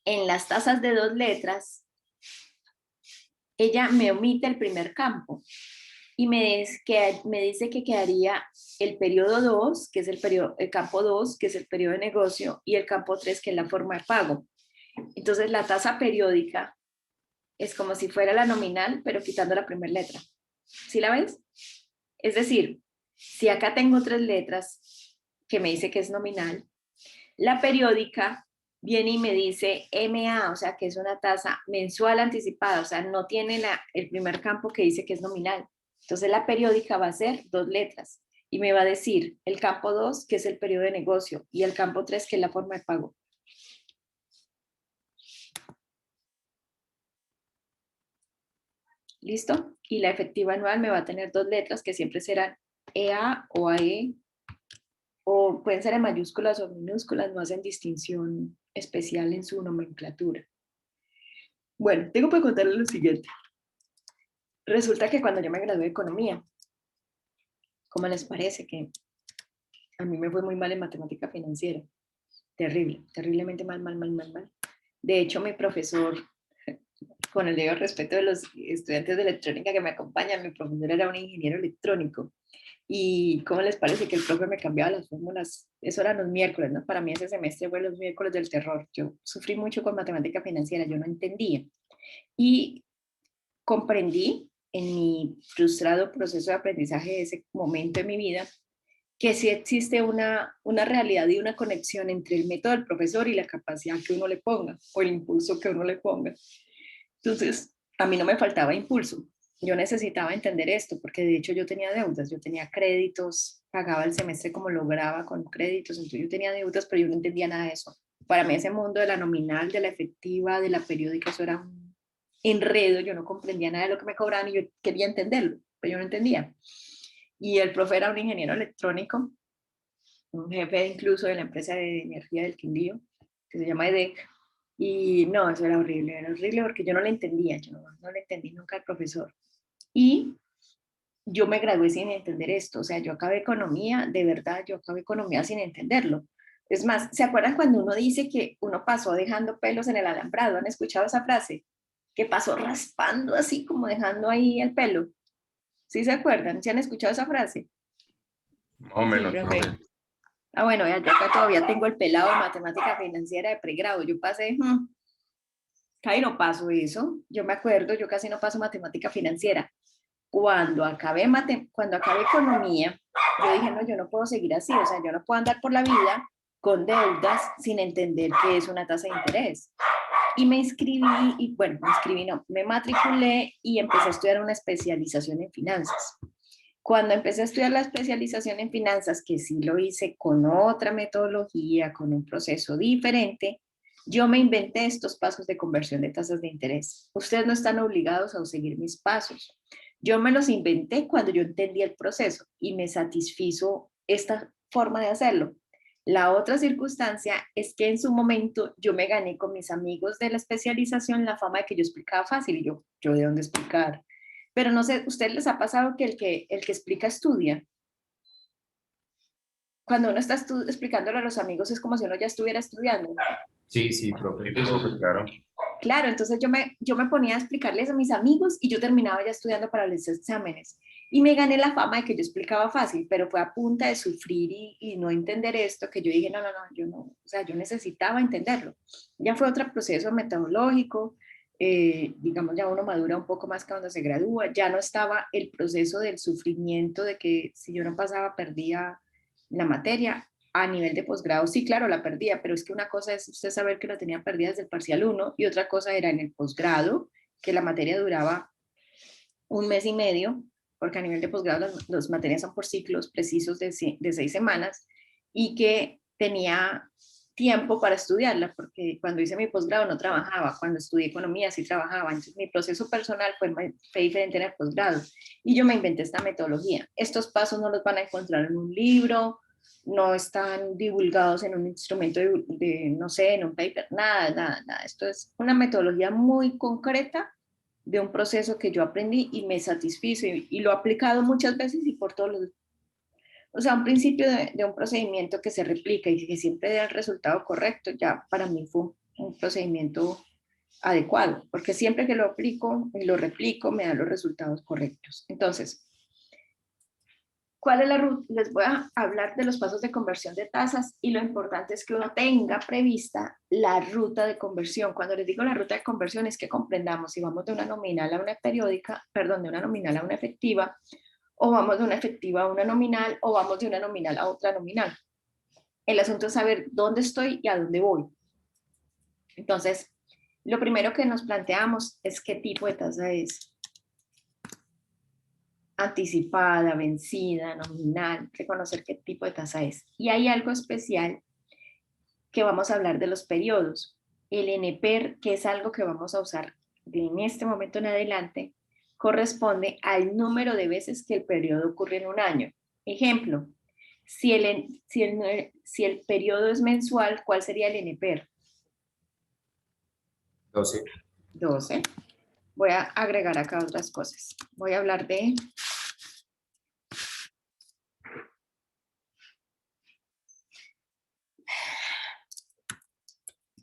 en las tasas de 2 letras, ella me omite el primer campo y me dice que quedaría el periodo 2, que es el campo 2, que es el periodo de negocio, y el campo 3, que es la forma de pago. Entonces, la tasa periódica es como si fuera la nominal, pero quitando la primera letra. ¿Sí la ves? Es decir, Si acá tengo 3 letras que me dice que es nominal, la periódica viene y me dice MA, o sea que es una tasa mensual anticipada, o sea, no tiene el primer campo que dice que es nominal. Entonces la periódica va a ser 2 letras y me va a decir el campo 2, que es el periodo de negocio, y el campo 3, que es la forma de pago. ¿Listo? Y la efectiva anual me va a tener 2 letras que siempre serán EA o AE, o pueden ser en mayúsculas o minúsculas, no hacen distinción especial en su nomenclatura. Bueno, tengo que contarles lo siguiente. Resulta que cuando yo me gradué de economía, ¿cómo les parece que a mí me fue muy mal en matemática financiera? Terrible, terriblemente mal, mal, mal, mal, mal. De hecho, mi profesor, con el debido respeto de los estudiantes de electrónica que me acompañan, mi profesor era un ingeniero electrónico. ¿Y cómo les parece que el profe me cambiaba las fórmulas? Eso eran los miércoles, ¿no? Para mí ese semestre fue los miércoles del terror. Yo sufrí mucho con matemática financiera, yo no entendía. Y comprendí en mi frustrado proceso de aprendizaje de ese momento de mi vida que sí existe una realidad y una conexión entre el método del profesor y la capacidad que uno le ponga, o el impulso que uno le ponga. Entonces, a mí no me faltaba impulso. Yo necesitaba entender esto, porque de hecho yo tenía deudas, yo tenía créditos, pagaba el semestre como lograba con créditos, entonces yo tenía deudas, pero yo no entendía nada de eso. Para mí ese mundo de la nominal, de la efectiva, de la periódica, eso era un enredo, yo no comprendía nada de lo que me cobraban y yo quería entenderlo, pero yo no entendía. Y el profe era un ingeniero electrónico, un jefe incluso de la empresa de energía del Quindío, que se llama EDEC, y no, eso era horrible porque yo no le entendía, yo no le entendí nunca al profesor. Y yo me gradué sin entender esto, o sea, yo acabé economía, de verdad, yo acabé economía sin entenderlo. Es más, ¿se acuerdan cuando uno dice que uno pasó dejando pelos en el alambrado? ¿Han escuchado esa frase? Que pasó raspando así como dejando ahí el pelo. ¿Sí se acuerdan? ¿Sí han escuchado esa frase? Más o menos, Profe. profe. Ah, bueno, ya, yo acá todavía tengo el pelado de matemática financiera de pregrado. Yo pasé, casi no paso eso. Yo me acuerdo, yo casi no paso matemática financiera. Cuando acabé economía, yo dije, no, yo no puedo seguir así, o sea, yo no puedo andar por la vida con deudas sin entender qué es una tasa de interés. Y me inscribí, y bueno, me matriculé y empecé a estudiar una especialización en finanzas. Cuando empecé a estudiar la especialización en finanzas, que sí lo hice con otra metodología, con un proceso diferente, yo me inventé estos pasos de conversión de tasas de interés. Ustedes no están obligados a seguir mis pasos. Yo me los inventé cuando yo entendí el proceso y me satisfizo esta forma de hacerlo. La otra circunstancia es que en su momento yo me gané con mis amigos de la especialización la fama de que yo explicaba fácil y yo de dónde explicar. Pero no sé, ¿ustedes les ha pasado que el que explica estudia? Cuando uno está explicándolo a los amigos es como si uno ya estuviera estudiando. Sí, sí, profe. Sí, profe, claro. Claro, entonces yo me ponía a explicarles a mis amigos y yo terminaba ya estudiando para los exámenes. Y me gané la fama de que yo explicaba fácil, pero fue a punta de sufrir y no entender esto que yo dije, yo no, o sea, yo necesitaba entenderlo. Ya fue otro proceso metodológico, digamos, ya uno madura un poco más cuando se gradúa, ya no estaba el proceso del sufrimiento de que si yo no pasaba perdía la materia. A nivel de posgrado, sí, claro, la perdía, pero es que una cosa es usted saber que la tenía perdida desde el parcial 1 y otra cosa era en el posgrado, que la materia duraba 1 mes y medio, porque a nivel de posgrado las materias son por ciclos precisos de 6 semanas y que tenía tiempo para estudiarla, porque cuando hice mi posgrado no trabajaba, cuando estudié economía sí trabajaba, entonces mi proceso personal fue diferente en el posgrado y yo me inventé esta metodología. Estos pasos no los van a encontrar en un libro, no están divulgados en un instrumento no sé, en un paper, nada. Esto es una metodología muy concreta de un proceso que yo aprendí y me satisfizo y lo he aplicado muchas veces y por todos los... O sea, un principio de un procedimiento que se replica y que siempre da el resultado correcto, ya para mí fue un procedimiento adecuado, porque siempre que lo aplico y lo replico me da los resultados correctos. Entonces, ¿cuál es la ruta? Les voy a hablar de los pasos de conversión de tasas y lo importante es que uno tenga prevista la ruta de conversión. Cuando les digo la ruta de conversión es que comprendamos si vamos de una nominal a una periódica, perdón, de una nominal a una efectiva o vamos de una efectiva a una nominal, o vamos de una nominal a otra nominal. El asunto es saber dónde estoy y a dónde voy. Entonces, lo primero que nos planteamos es qué tipo de tasa es. Anticipada, vencida, nominal, reconocer qué tipo de tasa es. Y hay algo especial que vamos a hablar de los periodos. El NPER, que es algo que vamos a usar en este momento en adelante, corresponde al número de veces que el periodo ocurre en un año. Ejemplo, si el periodo es mensual, ¿cuál sería el NPER? 12. 12. Voy a agregar acá otras cosas. Voy a hablar de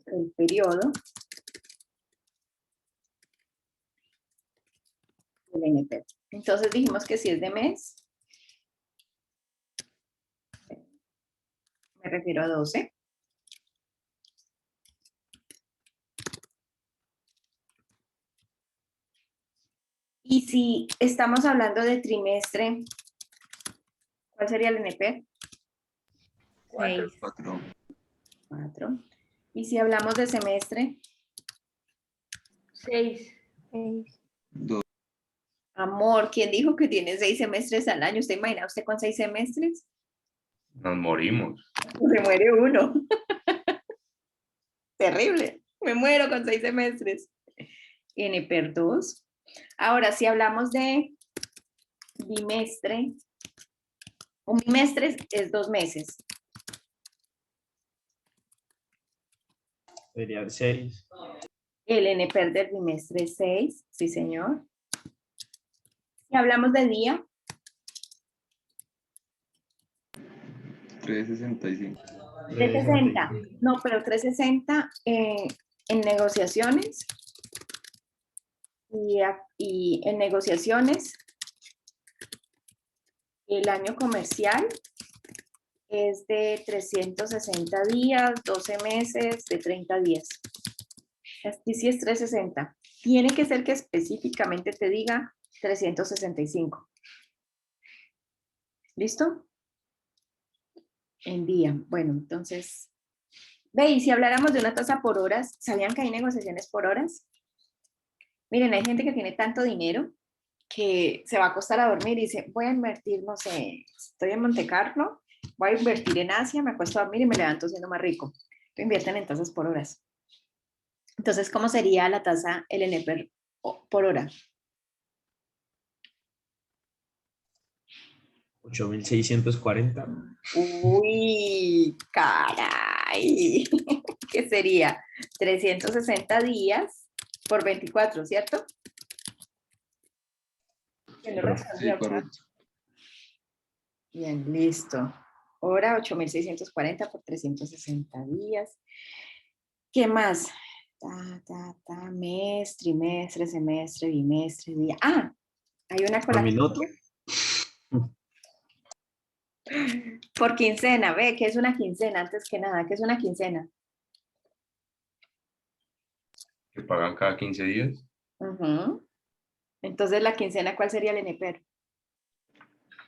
el periodo del NPER. Entonces dijimos que si es de mes, me refiero a 12. Y si estamos hablando de trimestre, ¿cuál sería el NPER? 6. 4. Y si hablamos de semestre, 6. 6. amor, ¿quién dijo que tiene 6 semestres al año? ¿Usted imagina usted con 6 semestres? Nos morimos. Se muere uno. Terrible. Me muero con 6 semestres. NPER 2. Ahora, si hablamos de bimestre, un bimestre es 2 meses. Sería 6. El NPER del bimestre es 6, sí señor. Si hablamos de día, 365. 360. No, pero 360 en negociaciones y en negociaciones el año comercial es de 360 días, 12 meses, de 30 días. Aquí sí es 360. Tiene que ser que específicamente te diga 365. ¿Listo? En día. Bueno, entonces, ve, y si habláramos de una tasa por horas, ¿sabían que hay negociaciones por horas? Miren, hay gente que tiene tanto dinero que se va a acostar a dormir y dice, voy a invertir, no sé, estoy en Monte Carlo, voy a invertir en Asia, me acuesto a dormir y me levanto siendo más rico. Entonces invierten en tasas por horas. Entonces, ¿cómo sería la tasa LNP por hora? 8.640. Uy, caray. ¿Qué sería? 360 días por 24, ¿cierto? Que no respondía, Sí, correcto. bien, listo. Hora 8.640 por 360 días. ¿Qué más? Mes, trimestre, semestre, bimestre, día. Ah, hay una con ¿A la minuto? por quincena. Ve, ¿qué es una quincena? Antes que nada, ¿qué es una quincena? Que pagan cada 15 días. Ujú. Entonces, la quincena, ¿cuál sería el NPER?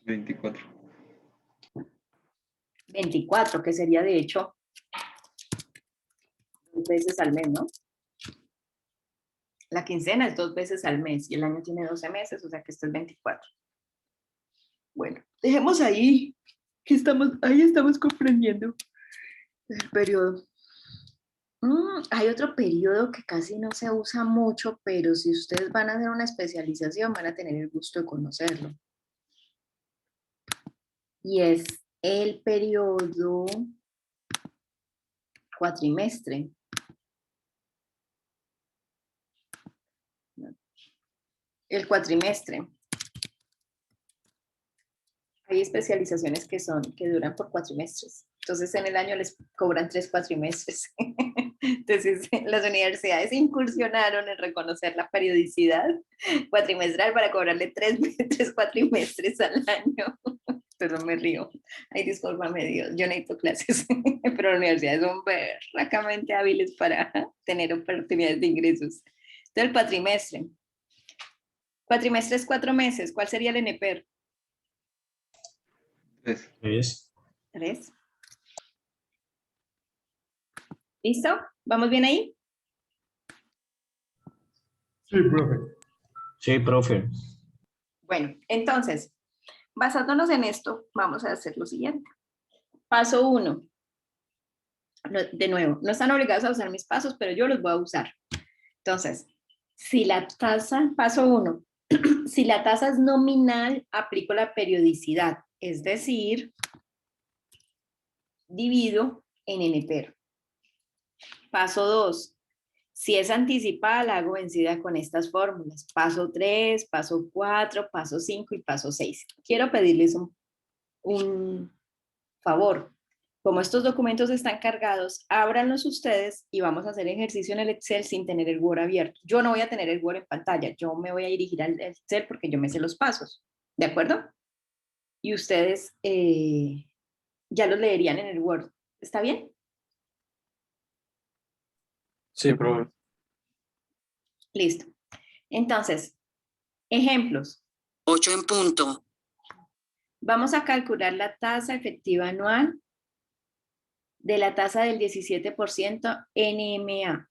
24. 24, que sería de hecho 2 veces al mes, ¿no? La quincena es 2 veces al mes y el año tiene 12 meses, o sea que esto es 24. Bueno, dejemos ahí, que ahí estamos comprendiendo el periodo. Hay otro periodo que casi no se usa mucho, pero si ustedes van a hacer una especialización, van a tener el gusto de conocerlo. Y es el periodo cuatrimestre. El cuatrimestre. Hay especializaciones que duran por cuatrimestres. Entonces en el año les cobran 3 cuatrimestres. Entonces las universidades incursionaron en reconocer la periodicidad cuatrimestral para cobrarle 3 cuatrimestres al año. Perdón, me río. Ay, discúlpame Dios, yo necesito clases. Pero las universidades son berracamente hábiles para tener oportunidades de ingresos. Entonces el cuatrimestre. Cuatrimestre es 4 meses. ¿Cuál sería el NPER? 3. 3. ¿Listo? ¿Vamos bien ahí? Sí, profe. Sí, profe. Bueno, entonces, basándonos en esto, vamos a hacer lo siguiente. Paso 1. De nuevo, no están obligados a usar mis pasos, pero yo los voy a usar. Entonces, si la tasa, paso 1, si la tasa es nominal, aplico la periodicidad, es decir, divido en n per. Paso 2, si es anticipada, la hago vencida con estas fórmulas. Paso 3, paso 4, paso 5 y paso 6. Quiero pedirles un favor. Como estos documentos están cargados, ábranlos ustedes y vamos a hacer ejercicio en el Excel sin tener el Word abierto. Yo no voy a tener el Word en pantalla, yo me voy a dirigir al Excel porque yo me sé los pasos, ¿de acuerdo? Y ustedes ya los leerían en el Word, ¿está bien? Sí, profe. Listo. Entonces, ejemplos. 8 en punto. Vamos a calcular la tasa efectiva anual de la tasa del 17% NMA.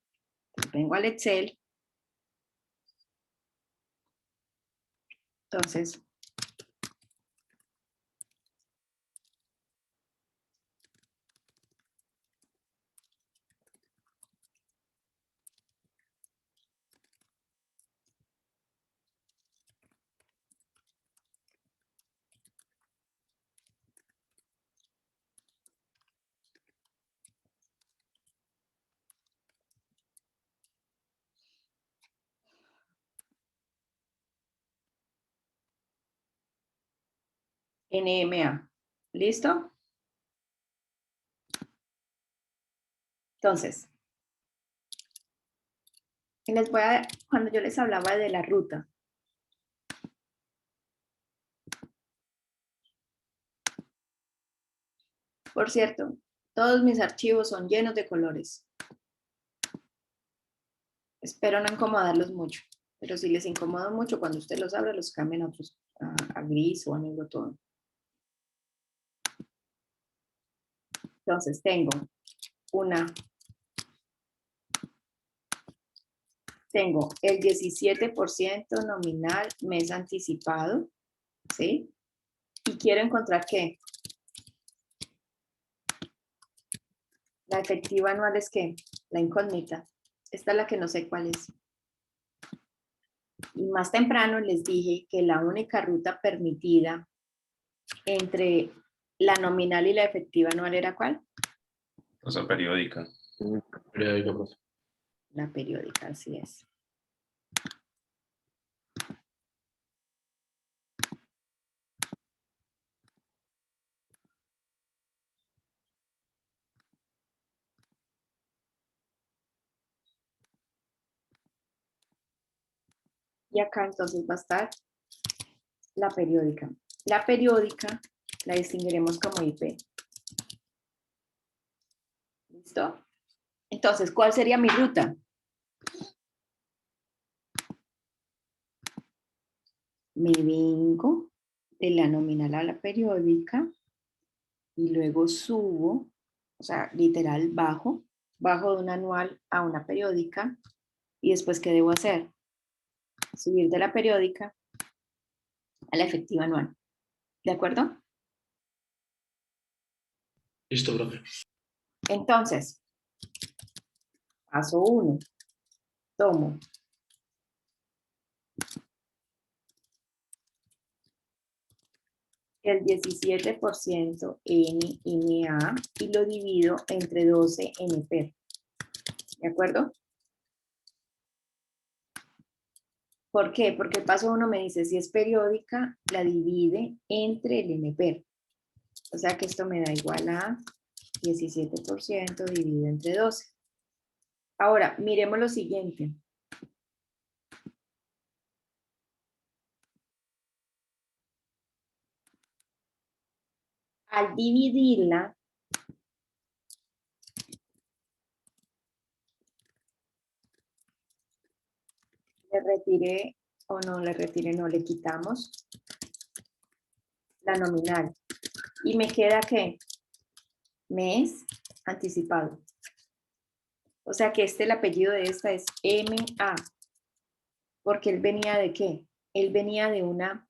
Vengo al Excel. Entonces, NMA. ¿Listo? Entonces, les voy a, cuando yo les hablaba de la ruta, por cierto, todos mis archivos son llenos de colores. Espero no incomodarlos mucho, pero si les incomoda mucho, cuando usted los abra, los cambien a otros, a gris o a negro todo. Entonces, tengo el 17% nominal mes anticipado, ¿sí? Y quiero encontrar ¿qué? La efectiva anual es ¿qué? La incógnita. Esta es la que no sé cuál es. Y más temprano les dije que la única ruta permitida entre la nominal y la efectiva anual era ¿cuál? Tasa periódica. Periódico, profe. La periódica, así es. Y acá entonces va a estar la periódica. La periódica la distinguiremos como IP. ¿Listo? Entonces, ¿cuál sería mi ruta? Me vengo de la nominal a la periódica y luego subo, o sea, literal bajo de una anual a una periódica y después, ¿qué debo hacer? Subir de la periódica a la efectiva anual. ¿De acuerdo? Listo, profe. Entonces, paso 1. Tomo el 17% NMA y lo divido entre 12 NP. ¿De acuerdo? ¿Por qué? Porque el paso 1 me dice si es periódica, la divide entre el NP. O sea que esto me da igual a 17% dividido entre 12. Ahora, miremos lo siguiente. Al dividirla, le retiré, o no le retiré, no, le quitamos la nominal. Y me queda ¿qué? Mes anticipado. O sea que el apellido de esta es MA. Porque él venía de ¿qué? Él venía de una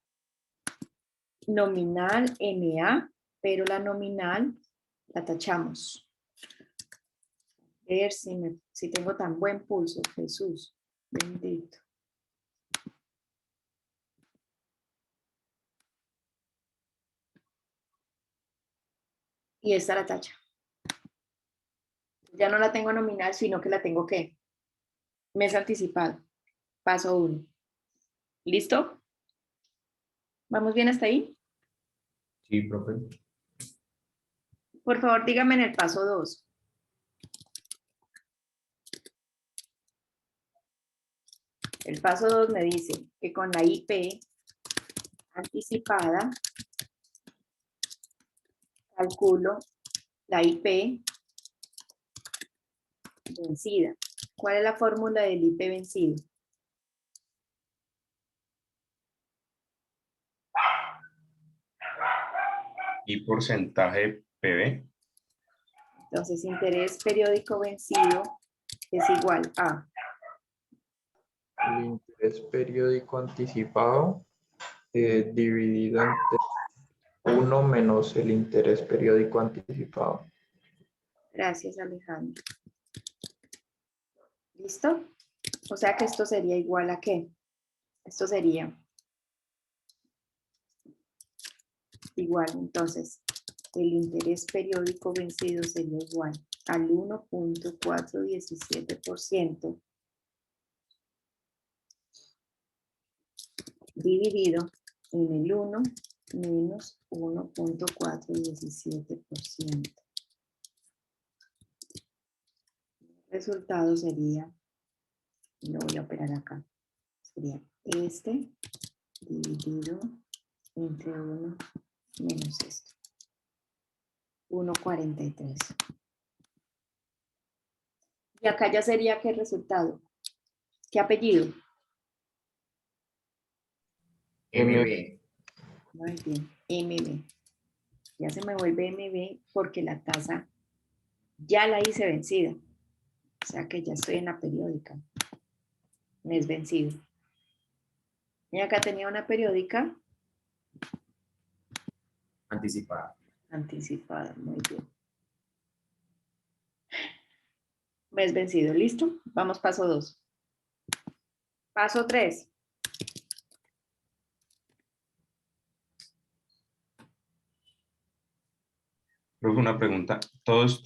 nominal MA, pero la nominal la tachamos. A ver si tengo tan buen pulso, Jesús, bendito. Y esta la tacha. Ya no la tengo nominal, sino que la tengo ¿qué? Mes anticipado. Paso 1. ¿Listo? ¿Vamos bien hasta ahí? Sí, profe. Por favor, dígame en el paso 2. El paso 2 me dice que con la IP anticipada calculo la IP vencida. ¿Cuál es la fórmula del IP vencido? Y porcentaje PB. Entonces, interés periódico vencido es igual a El interés periódico anticipado dividido entre 1 menos el interés periódico anticipado. Gracias, Alejandro. ¿Listo? O sea que esto sería igual a ¿qué? Esto sería igual, entonces, el interés periódico vencido sería igual al 1.417% dividido en el 1 menos 1.417%. El resultado sería, lo voy a operar acá, sería este dividido entre 1 menos esto. 1.43. Y acá ya sería ¿qué resultado? ¿Qué apellido? MB. Muy bien, MB. Ya se me vuelve MB porque la tasa ya la hice vencida. O sea que ya estoy en la periódica. Mes vencido. Y acá tenía una periódica Anticipada. anticipada. Muy bien. Mes vencido. ¿Listo? Vamos paso 2. Paso 3. Profe, una pregunta. Todos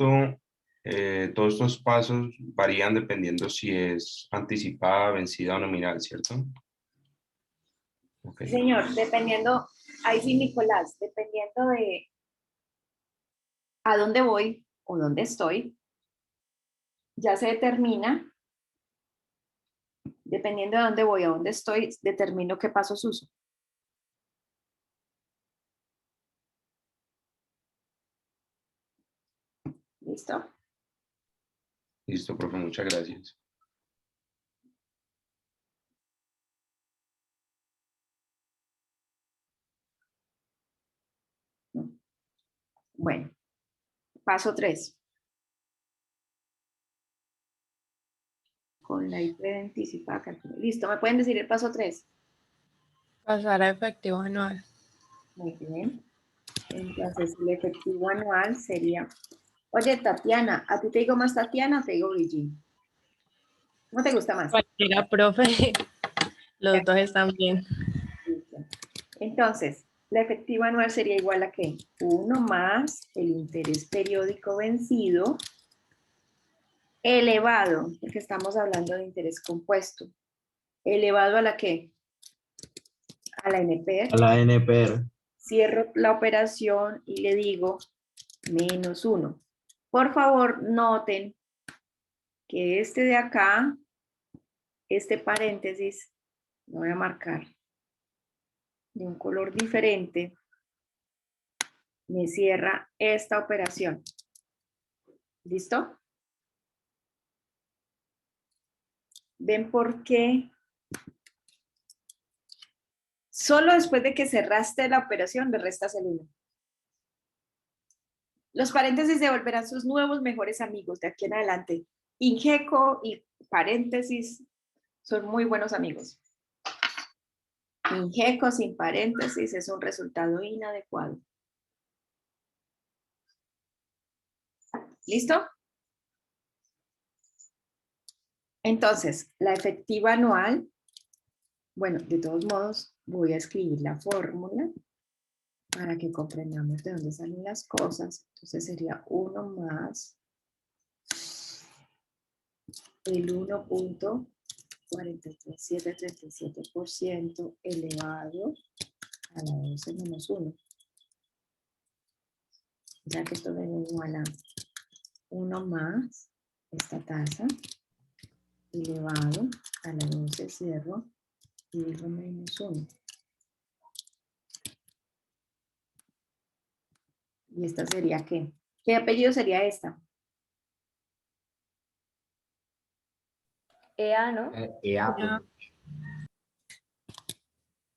estos pasos varían dependiendo si es anticipada, vencida o nominal, ¿cierto? Ok. Señor, dependiendo, ahí sí, Nicolás, dependiendo de a dónde voy o dónde estoy, ya se determina, dependiendo de dónde voy a dónde estoy, determino qué pasos uso. ¿Listo? Listo, profe, muchas gracias. Bueno, paso 3. Con la IP anticipada calculo. Listo, ¿me pueden decir el paso 3? Pasar a efectivo anual. Muy bien. Entonces, el efectivo anual sería... Oye, Tatiana, ¿a ti te digo más Tatiana o te digo Brigitte? ¿Cómo te gusta más? Cualquiera, profe. Los dos están bien. Listo. Entonces, la efectiva anual sería igual a ¿qué? 1 más el interés periódico vencido elevado, porque estamos hablando de interés compuesto. ¿Elevado a la qué? A la NPR. A la NPR. Cierro la operación y le digo menos 1. Por favor, noten que este de acá, este paréntesis, lo voy a marcar de un color diferente, me cierra esta operación. ¿Listo? ¿Ven por qué? Solo después de que cerraste la operación le restas el 1. Los paréntesis se volverán sus nuevos mejores amigos de aquí en adelante. Ingeco y paréntesis son muy buenos amigos. Ingeco sin paréntesis es un resultado inadecuado. ¿Listo? Entonces, la efectiva anual, bueno, de todos modos, voy a escribir la fórmula para que comprendamos de dónde salen las cosas. Entonces sería 1 más el 1.43737% elevado a la 12 menos 1. Ya que esto viene igual a 1 más esta tasa elevado a la 12 cierro y dividido menos 1. ¿Y esta sería qué? ¿Qué apellido sería esta? EA, ¿no? EA, pues,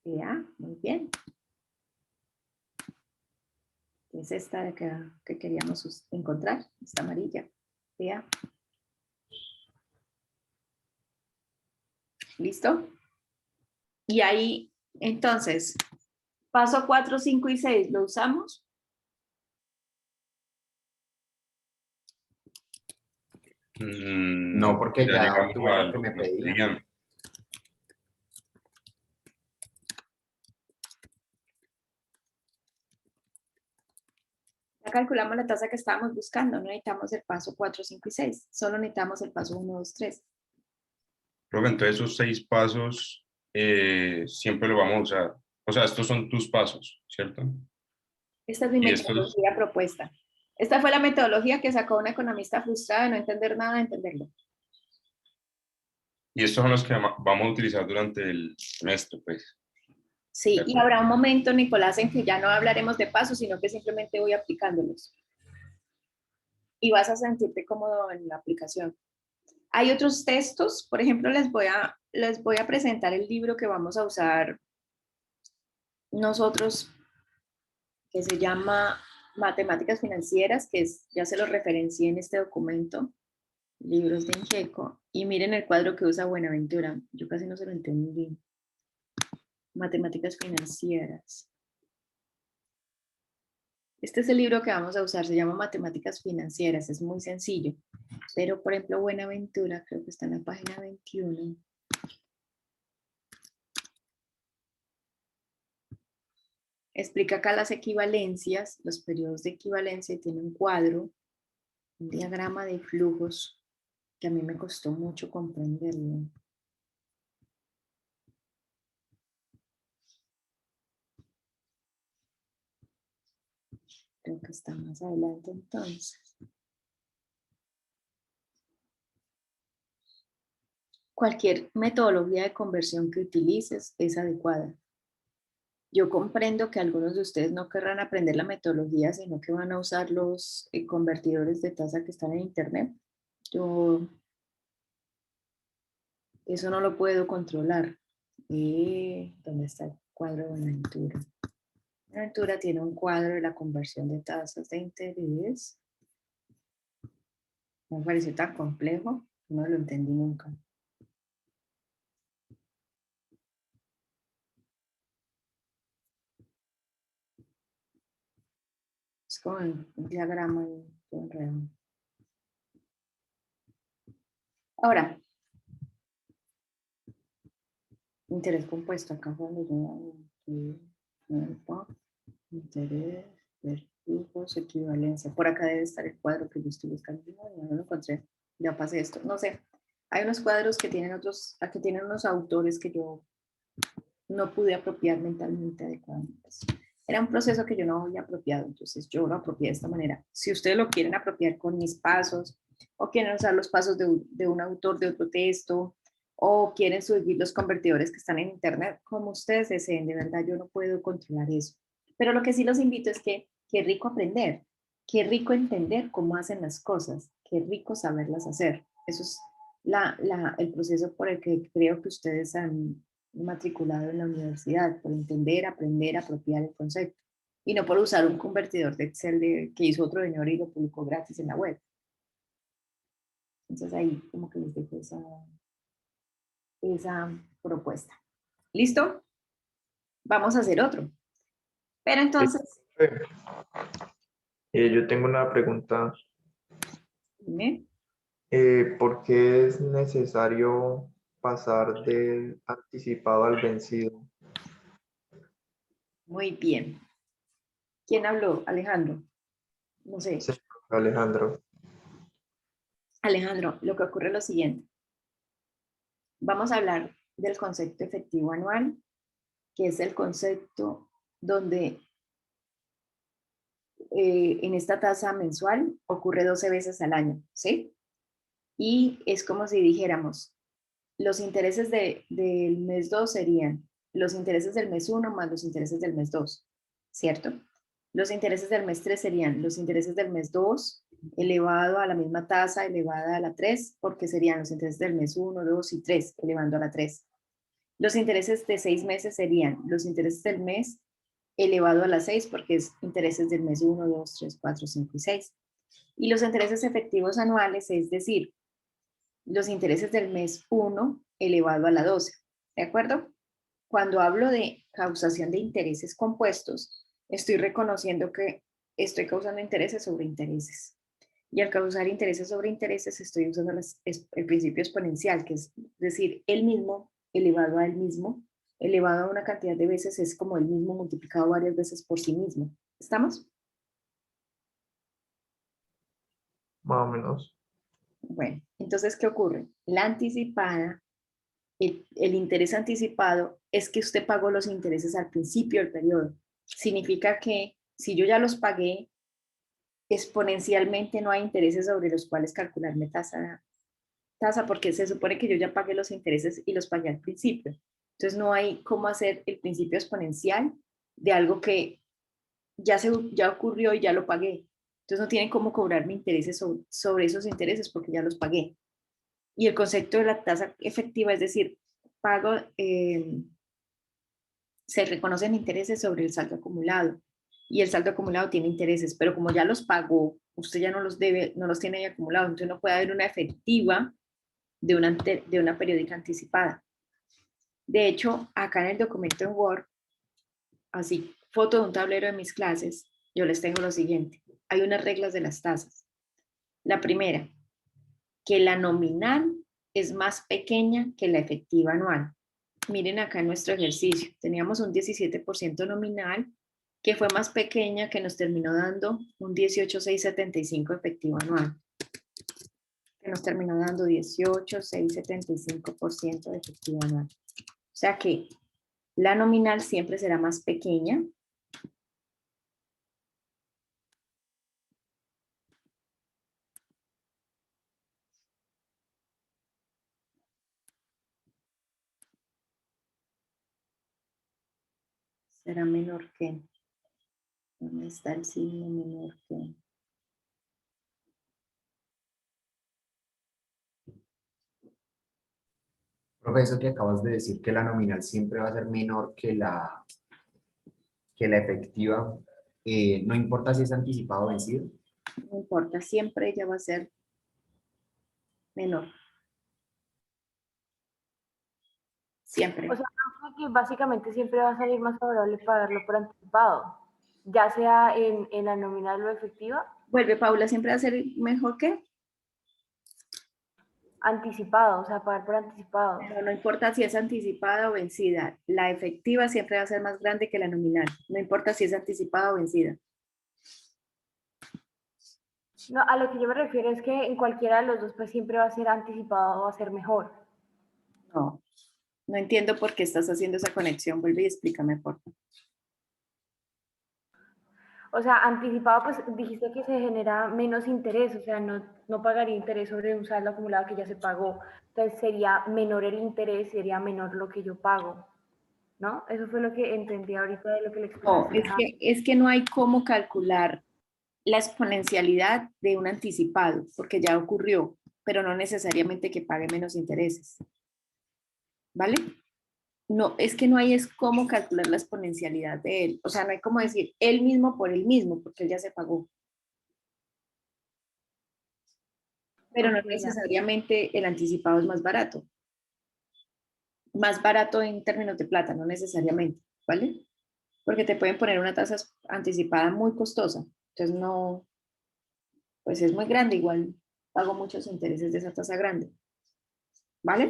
Ya, muy bien. Es esta que queríamos encontrar, esta amarilla. Ya. ¿Listo? Y ahí, entonces, paso 4, 5 y 6, ¿lo usamos? no, porque ya llegamos obtuve a lo que me nos pedían. Ya calculamos la tasa que estábamos buscando, no necesitamos el paso 4, 5 y 6, solo necesitamos el paso 1, 2, 3. Creo que entonces esos 6 pasos siempre lo vamos a usar. O sea, estos son tus pasos, ¿cierto? Esta es mi Y estos, metodología propuesta. Esta fue la metodología que sacó una economista frustrada de no entender nada, de entenderlo. y estos son los que vamos a utilizar durante el semestre, pues. Sí, De y acuerdo. habrá un momento, Nicolás, en que ya no hablaremos de pasos, sino que simplemente voy aplicándolos. Y vas a sentirte cómodo en la aplicación. Hay otros textos, por ejemplo, les voy a presentar el libro que vamos a usar nosotros, que se llama Matemáticas Financieras, que ya se lo referencié en este documento, libros de Ingeco, y miren el cuadro que usa Buenaventura, yo casi no se lo entendí. Matemáticas Financieras. Este es el libro que vamos a usar, se llama Matemáticas Financieras, es muy sencillo, pero por ejemplo Buenaventura, creo que está en la página 21. Explica acá las equivalencias, los periodos de equivalencia, y tiene un cuadro, un diagrama de flujos que a mí me costó mucho comprenderlo. Creo que está más adelante entonces. Cualquier metodología de conversión que utilices es adecuada. Yo comprendo que algunos de ustedes no querrán aprender la metodología, sino que van a usar los convertidores de tasa que están en internet. Yo eso no lo puedo controlar. ¿Dónde está el cuadro de Buenaventura? Buenaventura tiene un cuadro de la conversión de tasas de interés. Me pareció tan complejo, no lo entendí nunca. Es como un diagrama y todo enredado. Ahora, interés compuesto, acá cuando yo interés, flujos, equivalencia. Por acá debe estar el cuadro que yo estoy buscando. No lo encontré. Ya pasé esto. No sé. Hay unos cuadros que tienen unos autores que yo no pude apropiar mentalmente adecuadamente. Era un proceso que yo no había apropiado, entonces yo lo apropié de esta manera. Si ustedes lo quieren apropiar con mis pasos, o quieren usar los pasos de un autor de otro texto, o quieren subir los convertidores que están en internet, como ustedes deseen, de verdad yo no puedo controlar eso. Pero lo que sí los invito es que qué rico aprender, qué rico entender cómo hacen las cosas, qué rico saberlas hacer. Eso es el proceso por el que creo que ustedes han matriculado en la universidad, por entender, aprender, apropiar el concepto. y no por usar un convertidor de Excel que hizo otro señor y lo publicó gratis en la web. Entonces ahí como que les dejo esa propuesta. ¿Listo? Vamos a hacer otro. Pero entonces, Yo tengo una pregunta. dime. ¿Por qué es necesario pasar del anticipado al vencido? Muy bien. ¿Quién habló? Alejandro. No sé. Sí, Alejandro. Alejandro, lo que ocurre es lo siguiente. Vamos a hablar del concepto efectivo anual, que es el concepto donde en esta tasa mensual ocurre 12 veces al año, ¿sí? Y es como si dijéramos, los intereses del mes 2 serían los intereses del mes 1 más los intereses del mes 2, ¿cierto? Los intereses del mes 3 serían los intereses del mes 2 elevado a la misma tasa elevada a la 3, porque serían los intereses del mes 1, 2 y 3 elevando a la 3. Los intereses de 6 meses serían los intereses del mes elevado a la 6, porque es intereses del mes 1, 2, 3, 4, 5 y 6. Y los intereses efectivos anuales, es decir, los intereses del mes 1 elevado a la 12. ¿De acuerdo? Cuando hablo de causación de intereses compuestos, estoy reconociendo que estoy causando intereses sobre intereses. Y al causar intereses sobre intereses, estoy usando el principio exponencial, que es decir, el mismo elevado a el mismo, elevado a una cantidad de veces es como el mismo multiplicado varias veces por sí mismo. ¿Estamos? Más o menos. Bueno, entonces, ¿qué ocurre? La anticipada, el interés anticipado es que usted pagó los intereses al principio del periodo. Significa que si yo ya los pagué, exponencialmente no hay intereses sobre los cuales calcularme tasa, porque se supone que yo ya pagué los intereses y los pagué al principio. Entonces no hay cómo hacer el principio exponencial de algo que ya ocurrió y ya lo pagué. Entonces no tienen cómo cobrarme intereses sobre esos intereses porque ya los pagué. Y el concepto de la tasa efectiva, es decir, pago, se reconocen intereses sobre el saldo acumulado y el saldo acumulado tiene intereses, pero como ya los pagó, usted ya no los debe, no los tiene ahí acumulados, entonces no puede haber una efectiva de una periódica anticipada. De hecho, acá en el documento en Word, así, foto de un tablero de mis clases, yo les tengo lo siguiente. Hay unas reglas de las tasas. La primera, que la nominal es más pequeña que la efectiva anual. Miren acá en nuestro ejercicio, teníamos un 17% nominal que fue más pequeña, que nos terminó dando un 18,675 efectivo anual. Que nos terminó dando 18,675% de efectivo anual. O sea que la nominal siempre será más pequeña será menor que, ¿dónde está el signo menor que? Profe, eso que acabas de decir, que la nominal siempre va a ser menor que la efectiva, no importa si es anticipado o vencido. No importa, siempre ella va a ser menor. Siempre. O sea, que básicamente siempre va a salir más favorable pagarlo por anticipado, ya sea en la nominal o efectiva. Vuelve, Paula, siempre va a ser mejor que. Anticipado, o sea, pagar por anticipado. Pero no importa si es anticipada o vencida, la efectiva siempre va a ser más grande que la nominal. No importa si es anticipada o vencida. No, a lo que yo me refiero es que en cualquiera de los dos, pues siempre va a ser anticipado o va a ser mejor. No, no entiendo por qué estás haciendo esa conexión. Vuelve y explícame, por favor. O sea, anticipado, pues dijiste que se genera menos interés, o sea, no pagaría interés sobre un saldo acumulado que ya se pagó. Entonces sería menor el interés, sería menor lo que yo pago, ¿no? Eso fue lo que entendí ahorita de lo que le No, explicaste. es que no hay cómo calcular la exponencialidad de un anticipado, porque ya ocurrió, pero no necesariamente que pague menos intereses. ¿Vale? No, es que no hay es cómo calcular la exponencialidad de él. O sea, no hay como decir él mismo por él mismo, porque él ya se pagó. Pero no Ok, ya. necesariamente el anticipado es más barato. Más barato en términos de plata, no necesariamente, ¿vale? Porque te pueden poner una tasa anticipada muy costosa. Entonces no, pues es muy grande, igual pago muchos intereses de esa tasa grande. ¿Vale?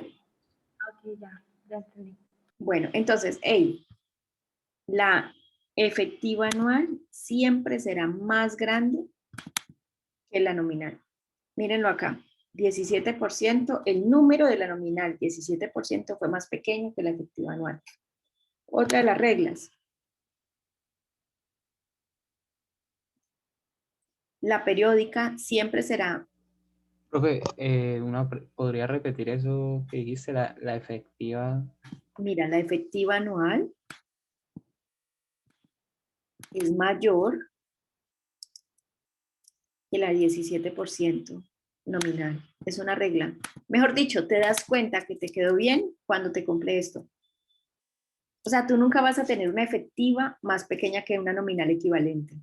Ok, ya entendí. Bueno, entonces, hey, la efectiva anual siempre será más grande que la nominal. Mírenlo acá, 17%, el número de la nominal, 17% fue más pequeño que la efectiva anual. Otra de las reglas. La periódica siempre será, Profe, ¿podría repetir eso que dijiste, la efectiva? mira, la efectiva anual es mayor que la 17% nominal. Es una regla. Mejor dicho, te das cuenta que te quedó bien cuando te cumple esto. O sea, tú nunca vas a tener una efectiva más pequeña que una nominal equivalente.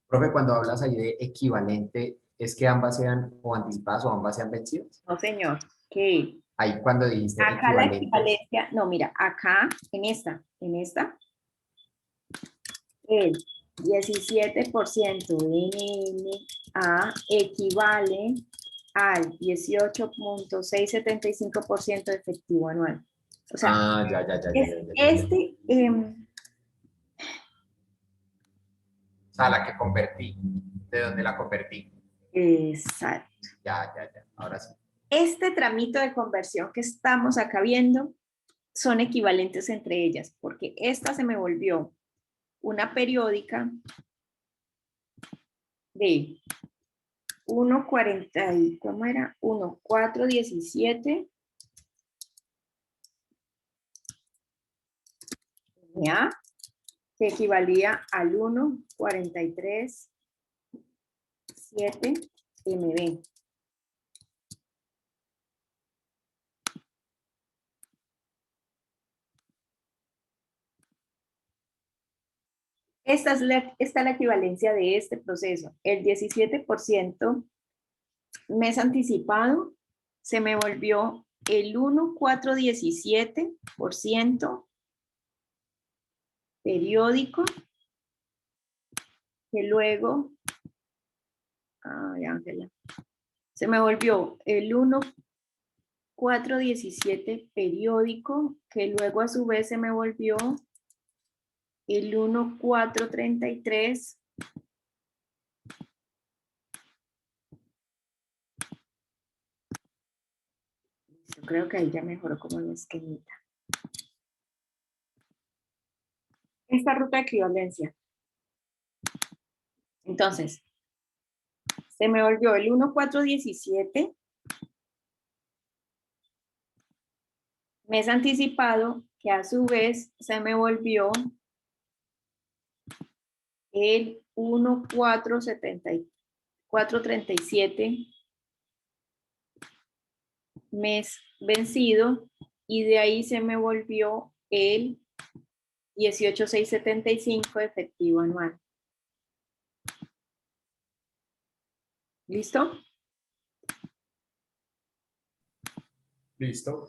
Profe, cuando hablas ahí de equivalente, ¿es que ambas sean o anticipadas o ambas sean vencidas? No, señor. ¿Qué? Ahí cuando dijiste Acá la equivalentes, equivalencia, no, mira, acá, en esta, el 17% de NNA equivale al 18.675% de efectivo anual. O sea, ya. em, O sea, la que convertí, ¿de dónde la convertí? exacto. Ya, ahora sí. Este tramito de conversión que estamos acá viendo son equivalentes entre ellas, porque esta se me volvió una periódica de 1.40, ¿cómo era? 1.417 ¿ya? Que equivalía al 1.43.7 MB. Esta es la equivalencia de este proceso. El 17% mes anticipado se me volvió el 1.417% periódico, que luego, ay Ángela, se me volvió el 1.417 periódico, que luego a su vez se me volvió el 1.433 yo creo que ahí ya mejoró como la esquemita. Esta ruta de equivalencia. Entonces, se me volvió el 1.417 mes anticipado, que a su vez se me volvió el 1.437 mes vencido, y de ahí se me volvió el 18.675 efectivo anual. ¿Listo? Listo.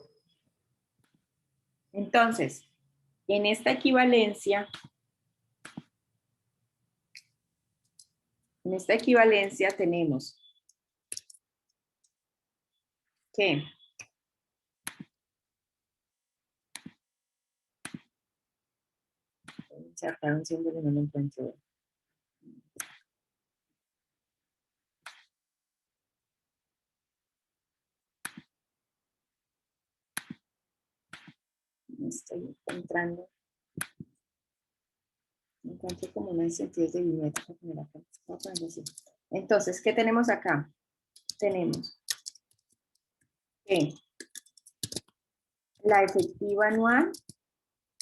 Entonces, en esta equivalencia tenemos que insertar un símbolo y no lo encuentro. Estoy encontrando. Encuentro como unos sentidos de viñeta. Entonces, ¿qué tenemos acá? Tenemos que la efectiva anual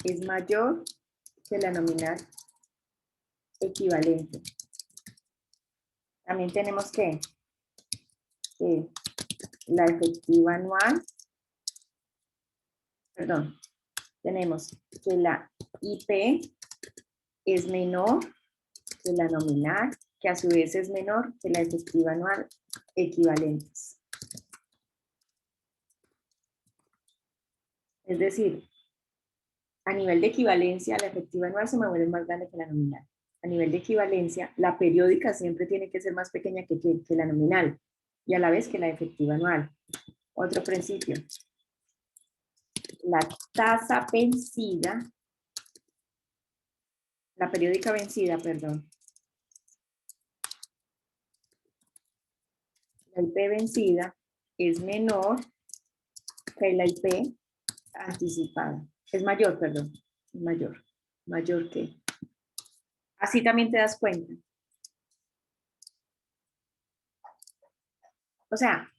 es mayor que la nominal equivalente. También tenemos que la efectiva anual, perdón, tenemos que la IP es menor que la nominal, que a su vez es menor que la efectiva anual equivalentes. Es decir, a nivel de equivalencia, la efectiva anual se me vuelve más grande que la nominal. A nivel de equivalencia, la periódica siempre tiene que ser más pequeña que la nominal y a la vez que la efectiva anual. Otro principio. La tasa vencida, la periódica vencida, perdón. La IP vencida es menor que la IP anticipada. Es mayor, perdón. Mayor. Mayor que. Así también te das cuenta. O sea,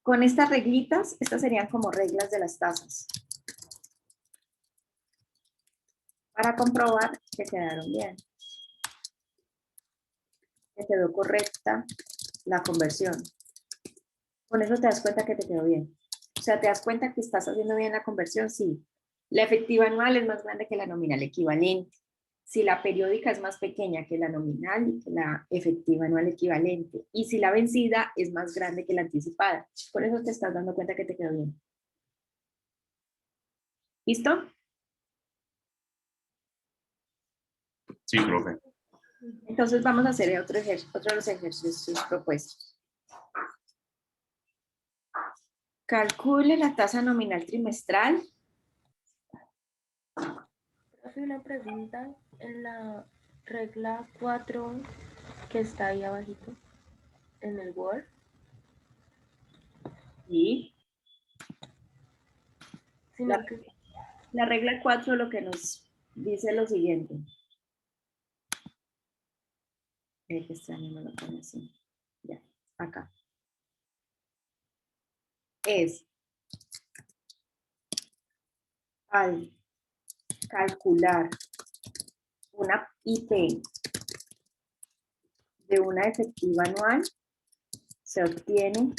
con estas reglitas, estas serían como reglas de las tasas. Para comprobar que quedaron bien. Que quedó correcta la conversión. Con eso te das cuenta que te quedó bien. O sea, te das cuenta que estás haciendo bien la conversión, sí. La efectiva anual es más grande que la nominal equivalente. Si la periódica es más pequeña que la nominal y que la efectiva anual equivalente. Y si la vencida es más grande que la anticipada. Por eso te estás dando cuenta que te quedó bien. ¿Listo? Sí, profe. Entonces vamos a hacer otro de los ejercicios propuestos. Calcule la tasa nominal trimestral. Profe, una pregunta. En la regla 4 que está ahí abajito, en el Word, Y sino La- que la regla 4 lo que nos dice lo siguiente. Qué extraño, no lo pone así. Ya, acá. Es al calcular una IP de una efectiva anual, se obtiene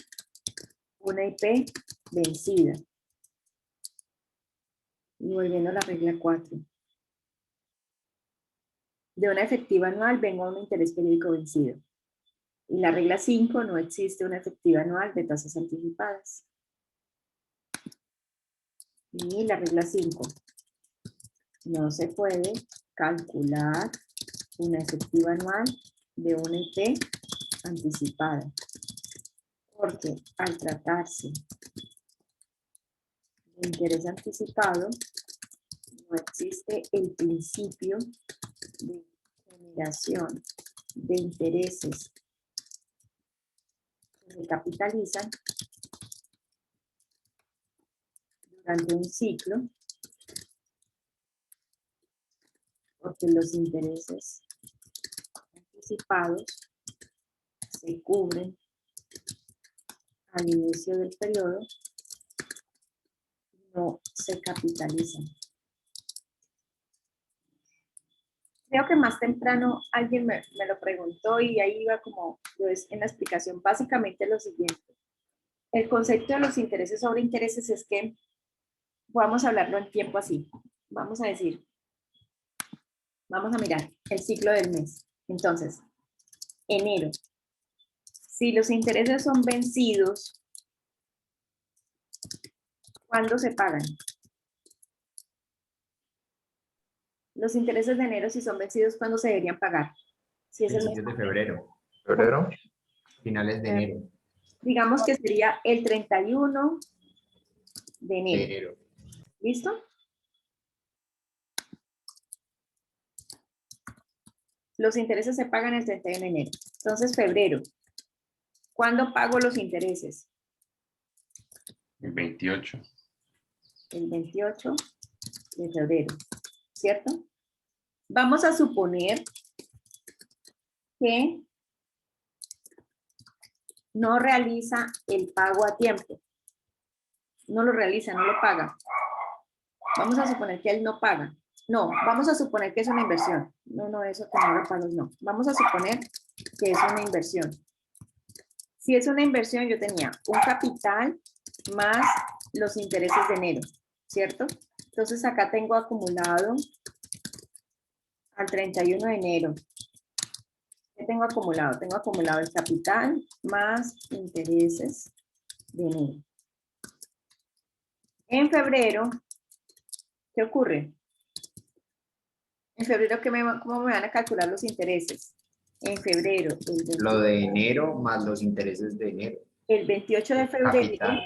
una IP vencida. Y volviendo a la regla 4. De una efectiva anual vengo a un interés periódico vencido. Y la regla 5, no existe una efectiva anual de tasas anticipadas. Y la regla 5, no se puede calcular una efectiva anual de una IP anticipada. Porque al tratarse de interés anticipado, no existe el principio de generación de intereses que se capitalizan durante un ciclo, porque los intereses anticipados se cubren al inicio del periodo, no se capitalizan. Creo que más temprano alguien me lo preguntó y ahí iba como en la explicación. Básicamente lo siguiente. El concepto de los intereses sobre intereses es que, vamos a hablarlo en tiempo así. Vamos a decir, vamos a mirar el ciclo del mes. Entonces, enero. Si los intereses son vencidos, ¿cuándo se pagan? Los intereses de enero, si son vencidos, ¿cuándo se deberían pagar? Si es el mes. Principios de febrero, Febrero. finales de enero. Digamos que sería el 31 de De enero. enero. ¿Listo? Los intereses se pagan el 31 de enero. Entonces, febrero. ¿Cuándo pago los intereses? El 28. El 28 de febrero. ¿Cierto? Vamos a suponer que no realiza el pago a tiempo. No lo realiza, no lo paga. Vamos a suponer que él no paga. No, vamos a suponer que es una inversión. No, eso que no lo pagas, no. Vamos a suponer que es una inversión. Si es una inversión, yo tenía un capital más los intereses de enero, ¿cierto? Entonces acá tengo acumulado al 31 de enero. ¿Qué tengo acumulado? Tengo acumulado el capital más intereses de enero. En febrero, ¿qué ocurre? En febrero, ¿cómo me van a calcular los intereses? En febrero, Lo de enero más los intereses de enero. el 28 de febrero, Capital.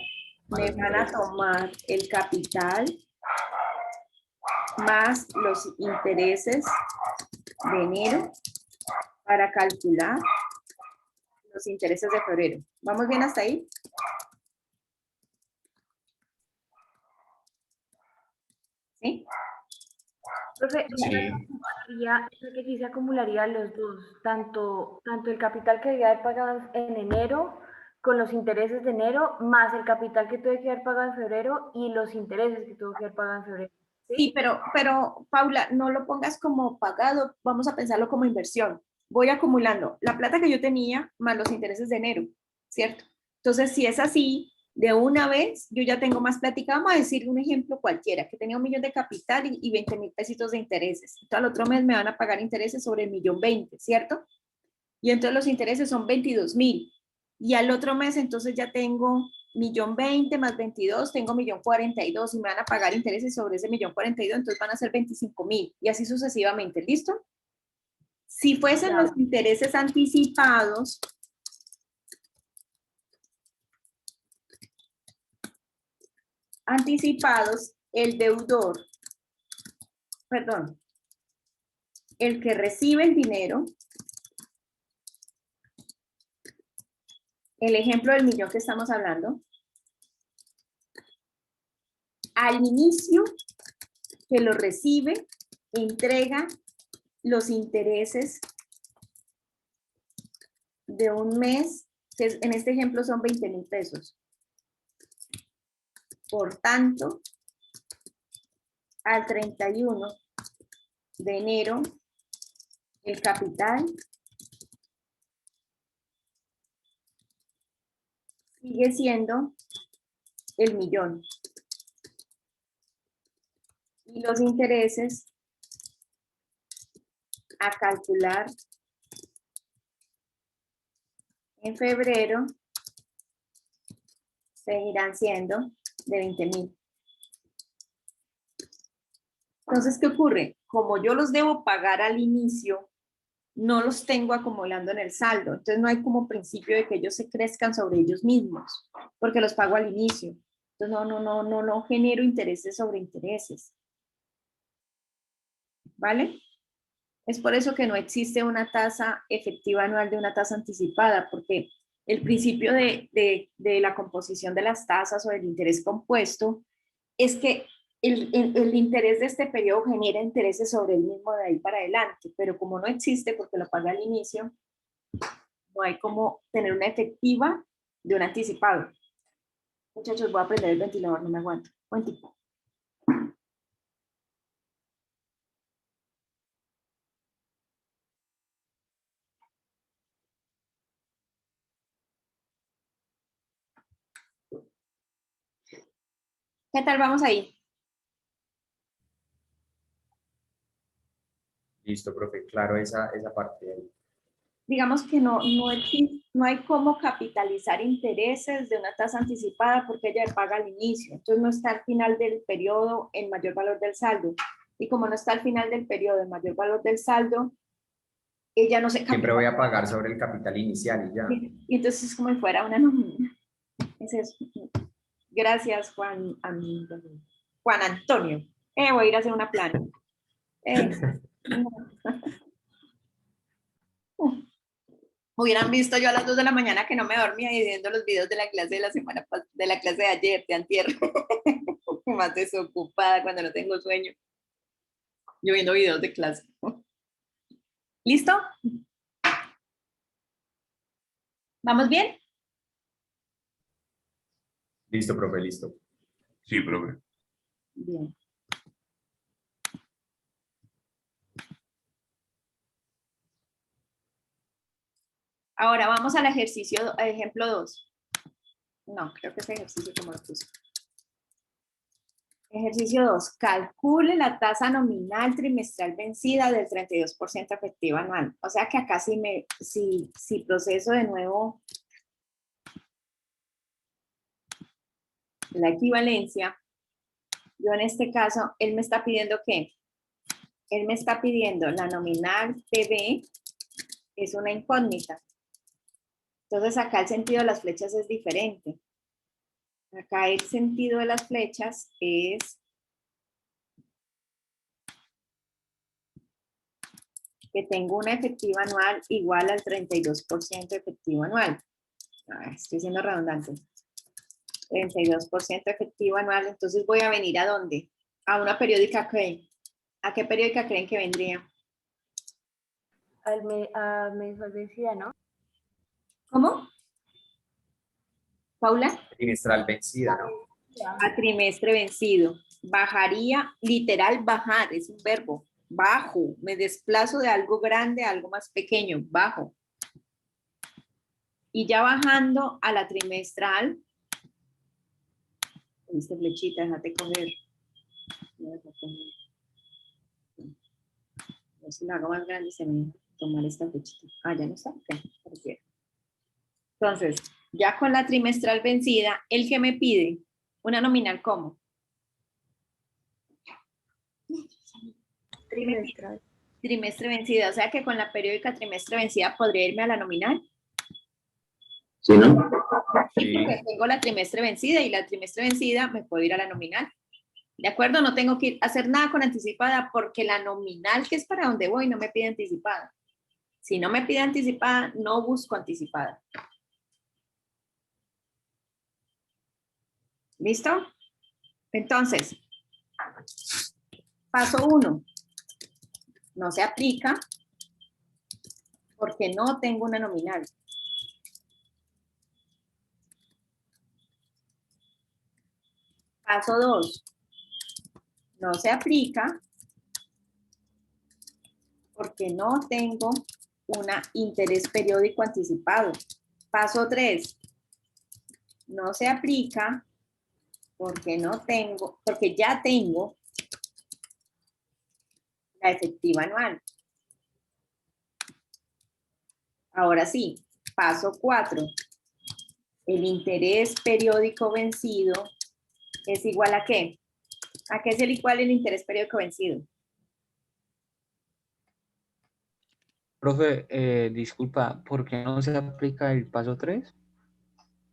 Más me los van a intereses. tomar el capital más los intereses de enero para calcular los intereses de febrero. ¿Vamos bien hasta ahí? ¿Sí? Profe, Sí. que sí se acumularía los dos, tanto el capital que debía haber pagado en enero con los intereses de enero, más el capital que tuve que haber pagado en febrero y los intereses que tuve que haber pagado en febrero. Sí, pero Paula, no lo pongas como pagado, vamos a pensarlo como inversión. Voy acumulando la plata que yo tenía más los intereses de enero, ¿cierto? Entonces, si es así, de una vez, yo ya tengo más plática. Vamos a decir un ejemplo cualquiera, que tenía 1.000.000 de capital y 20.000 pesitos de intereses. Entonces, al otro mes me van a pagar intereses sobre el 1.020.000, ¿cierto? Y entonces los intereses son 22.000. Y al otro mes, entonces ya tengo 1.020.000 más 22, tengo 1.042 y me van a pagar intereses sobre ese 1.042, entonces van a ser 25.000 y así sucesivamente, ¿listo? Si fuesen los intereses anticipados, el deudor, perdón, el que recibe el dinero, el ejemplo del 1.000.000 que estamos hablando, al inicio que lo recibe, entrega los intereses de un mes, que en este ejemplo son 20.000 pesos. Por tanto, al 31 de enero, el capital sigue siendo el 1.000.000. Y los intereses a calcular en febrero seguirán siendo de 20.000. Entonces, ¿qué ocurre? Como yo los debo pagar al inicio, no los tengo acumulando en el saldo. Entonces, no hay como principio de que ellos se crezcan sobre ellos mismos, porque los pago al inicio. Entonces, no genero intereses sobre intereses. ¿Vale? Es por eso que no existe una tasa efectiva anual de una tasa anticipada, porque el principio de la composición de las tasas o del interés compuesto es que el interés de este periodo genera intereses sobre el mismo de ahí para adelante, pero como no existe porque lo paga al inicio, no hay como tener una efectiva de un anticipado. Muchachos, voy a prender el ventilador, no me aguanto. Buen tipo. ¿Qué tal vamos ahí? Listo, profe, claro esa parte de ahí. Digamos que no hay cómo capitalizar intereses de una tasa anticipada porque ella paga al inicio. Entonces no está al final del periodo el mayor valor del saldo. Y como no está al final del periodo el mayor valor del saldo, ella no se capitaliza. Siempre voy a pagar sobre el capital inicial y ya. Y entonces es como si fuera una nómina. Es eso. Gracias, Juan Antonio. Voy a ir a hacer una plana. Hubieran visto yo a las 2 de la mañana que no me dormía y viendo los videos de la clase de la semana de la clase de ayer, de antier. Más desocupada cuando no tengo sueño. Yo viendo videos de clase. ¿Listo? ¿Vamos bien? Listo, profe, listo. Sí, profe. Bien. Ahora vamos al ejercicio, ejemplo 2. No, creo que ese ejercicio como lo puse. Ejercicio 2. Calcule la tasa nominal trimestral vencida del 32% efectiva anual. O sea que acá si proceso de nuevo la equivalencia, yo en este caso, él me está pidiendo ¿qué? Él me está pidiendo la nominal PB, es una incógnita. Entonces acá el sentido de las flechas es diferente. Acá el sentido de las flechas es que tengo una efectiva anual igual al 32% efectivo anual. Estoy siendo redundante. 32% efectivo anual, entonces voy a venir ¿a dónde? A una periódica que, ¿a qué periódica creen que vendría? A mensual vencida, ¿no? ¿Cómo? ¿Paula? Trimestral vencida, ¿no? A trimestre vencido. Bajaría, literal bajar, es un verbo. Bajo, me desplazo de algo grande a algo más pequeño, bajo. Y ya bajando a la trimestral, con esta flechita, déjate coger. A ver si la hago más grande se me va a tomar esta flechita. Ah, ya no está. Okay. Entonces, ya con la trimestral vencida, ¿el que me pide? Una nominal, ¿cómo? Trimestral. Trimestre vencida, o sea que con la periódica trimestre vencida podría irme a la nominal. ¿Sí, no? Sí, porque tengo la trimestre vencida y la trimestre vencida me puedo ir a la nominal. ¿De acuerdo? No tengo que hacer nada con anticipada porque la nominal, que es para donde voy, no me pide anticipada. Si no me pide anticipada, no busco anticipada. ¿Listo? Entonces, paso 1. No se aplica porque no tengo una nominal. Paso 2. No se aplica porque no tengo un interés periódico anticipado. Paso 3. No se aplica porque ya tengo la efectiva anual. Ahora sí, paso 4. El interés periódico vencido es igual ¿a qué? ¿A qué es el igual el interés periódico vencido? Profe, disculpa, ¿por qué no se aplica el paso 3?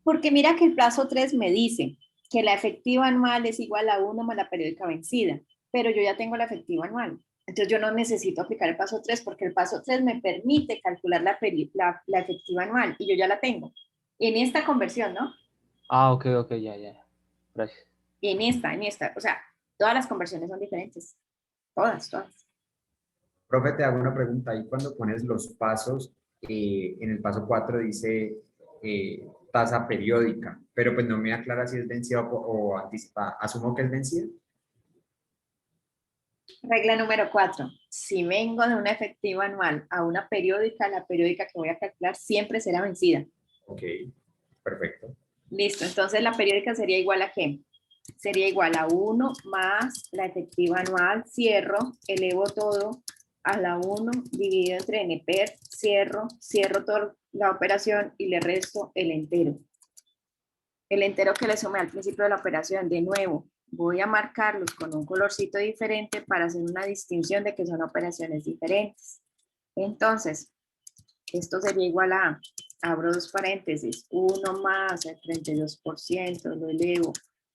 Porque mira que el paso 3 me dice que la efectiva anual es igual a 1 más la periódica vencida, pero yo ya tengo la efectiva anual. Entonces yo no necesito aplicar el paso 3 porque el paso 3 me permite calcular la efectiva anual y yo ya la tengo. En esta conversión, ¿no? Ah, ok, ya. Gracias. En esta. O sea, todas las conversiones son diferentes. Todas. Profe, te hago una pregunta. Ahí cuando pones los pasos, en el paso 4 dice tasa periódica, pero pues no me aclara si es vencida o anticipada. ¿Asumo que es vencida? Regla número 4. Si vengo de una efectiva anual a una periódica, la periódica que voy a calcular siempre será vencida. Ok, perfecto. Listo, entonces la periódica sería igual ¿a qué? Sería igual a 1 más la efectiva anual, cierro, elevo todo a la 1 dividido entre NPER, cierro toda la operación y le resto el entero. El entero que le sumé al principio de la operación, de nuevo, voy a marcarlos con un colorcito diferente para hacer una distinción de que son operaciones diferentes. Entonces, esto sería igual a, abro dos paréntesis, 1 más el 32%, lo elevo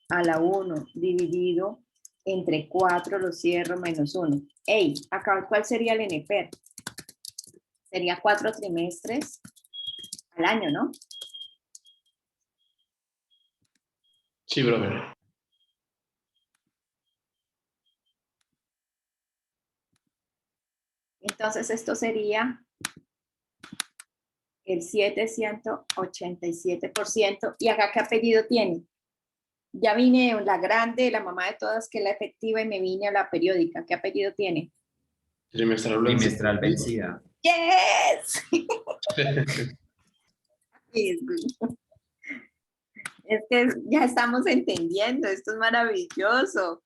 a la 1 dividido entre 4, lo cierro, menos 1. Ey, acá, ¿cuál sería el NPER? Sería 4 trimestres al año, ¿no? Sí, profe. Entonces esto sería el 787%. ¿Y acá qué apellido tiene? Ya vine la grande, la mamá de todas, que es la efectiva, y me vine a la periódica. ¿Qué apellido tiene? Trimestral Trimestral vencida. ¡Yes! Es que ya estamos entendiendo, esto es maravilloso.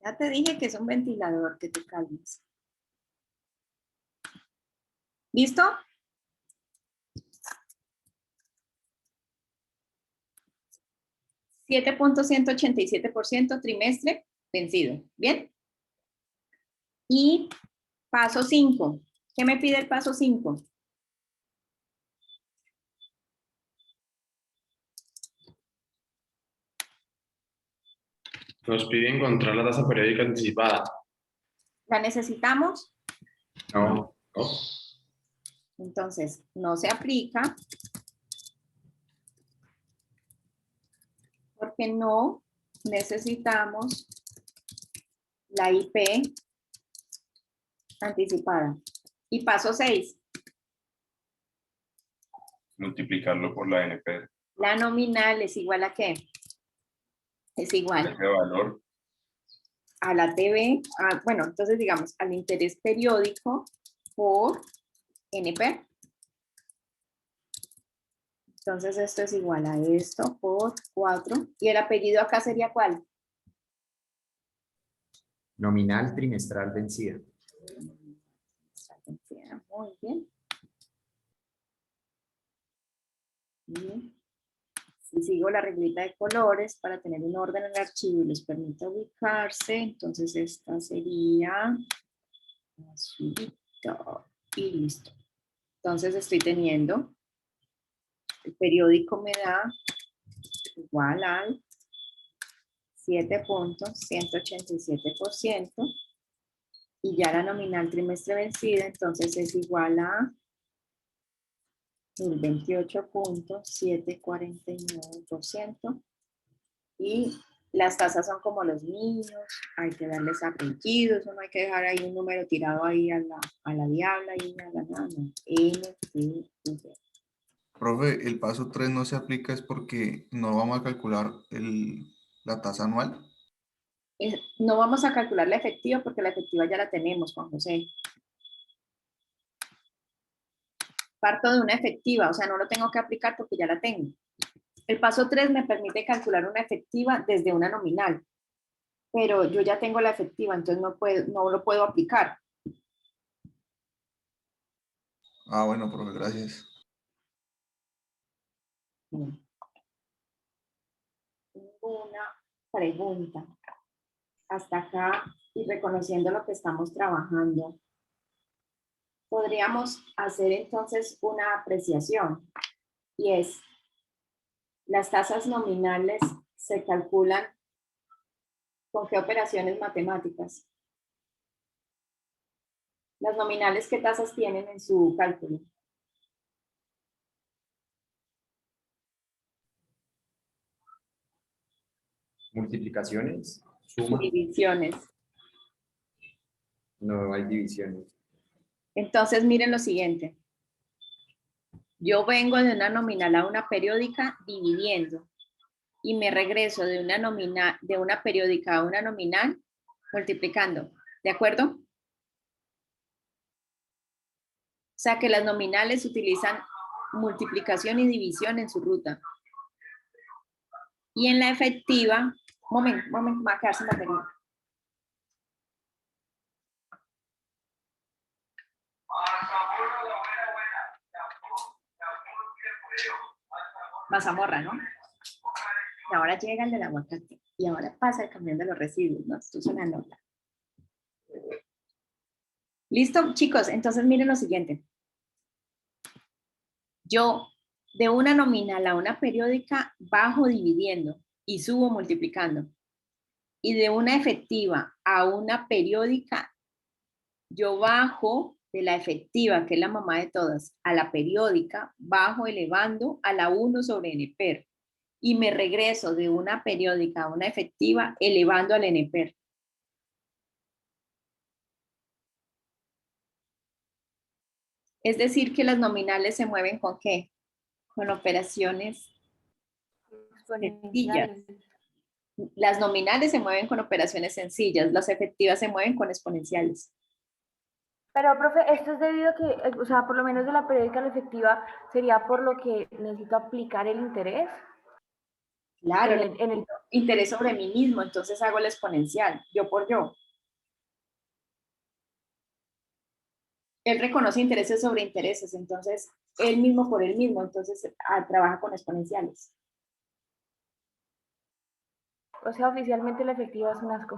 Ya te dije que es un ventilador, que te calmes. ¿Listo? $7.187% trimestre vencido. ¿Bien? Y paso 5. ¿Qué me pide el paso 5? Nos pide encontrar la tasa periódica anticipada. ¿La necesitamos? No. ¿No? Entonces, no se aplica porque no necesitamos la IP anticipada. Y paso 6. Multiplicarlo por la NP. La nominal es igual a ¿qué? Es igual Ese valor. a la TV, bueno, entonces digamos al interés periódico por NP. Entonces esto es igual a esto por 4. ¿Y el apellido acá sería cuál? Nominal trimestral vencida. Muy bien. Y si sigo la reglita de colores para tener un orden en el archivo y les permita ubicarse, entonces esta sería azulito y listo. Entonces estoy teniendo, el periódico me da igual al 7.187% y ya la nominal trimestre vencida, entonces es igual a el 28.749%. Y las tasas son como los niños, hay que darles apellidos, no hay que dejar ahí un número tirado ahí a la diabla y a la nada. Profe, el paso 3 no se aplica es porque no vamos a calcular la tasa anual. No vamos a calcular la efectiva porque la efectiva ya la tenemos, Juan José. Parto de una efectiva, o sea, no lo tengo que aplicar porque ya la tengo. El paso 3 me permite calcular una efectiva desde una nominal, pero yo ya tengo la efectiva, entonces no lo puedo aplicar. Ah, bueno, profe, gracias. Tengo una pregunta. Hasta acá, y reconociendo lo que estamos trabajando, podríamos hacer entonces una apreciación, y es, las tasas nominales se calculan ¿con qué operaciones matemáticas? Las nominales, ¿qué tasas tienen en su cálculo? Multiplicaciones, suma, Divisiones. no hay divisiones. Entonces, miren lo siguiente. Yo vengo de una nominal a una periódica dividiendo y me regreso de una periódica a una nominal multiplicando. ¿De acuerdo? O sea que las nominales utilizan multiplicación y división en su ruta. Y en la efectiva, momento, va a quedar sin batería. Mazamorra, ¿no? Y ahora llega el del aguacate. Y ahora pasa el camión de los residuos, ¿no? Esto es una nota. ¿Listo, chicos? Entonces miren lo siguiente. Yo, de una nominal a una periódica, bajo dividiendo y subo multiplicando. Y de una efectiva a una periódica, yo bajo de la efectiva, que es la mamá de todas, a la periódica, bajo elevando a la 1 sobre NPER. Y me regreso de una periódica a una efectiva, elevando al NPER. Es decir, que las nominales se mueven ¿con qué? Con operaciones sencillas. Las nominales se mueven con operaciones sencillas, las efectivas se mueven con exponenciales. Pero, profe, esto es debido a que, o sea, por lo menos de la periódica a la efectiva, sería por lo que necesito aplicar el interés Claro, en el... interés sobre mí mismo, entonces hago el exponencial, yo por yo. Él reconoce intereses sobre intereses, entonces él mismo por él mismo, entonces trabaja con exponenciales. O sea, oficialmente la efectiva es un asco.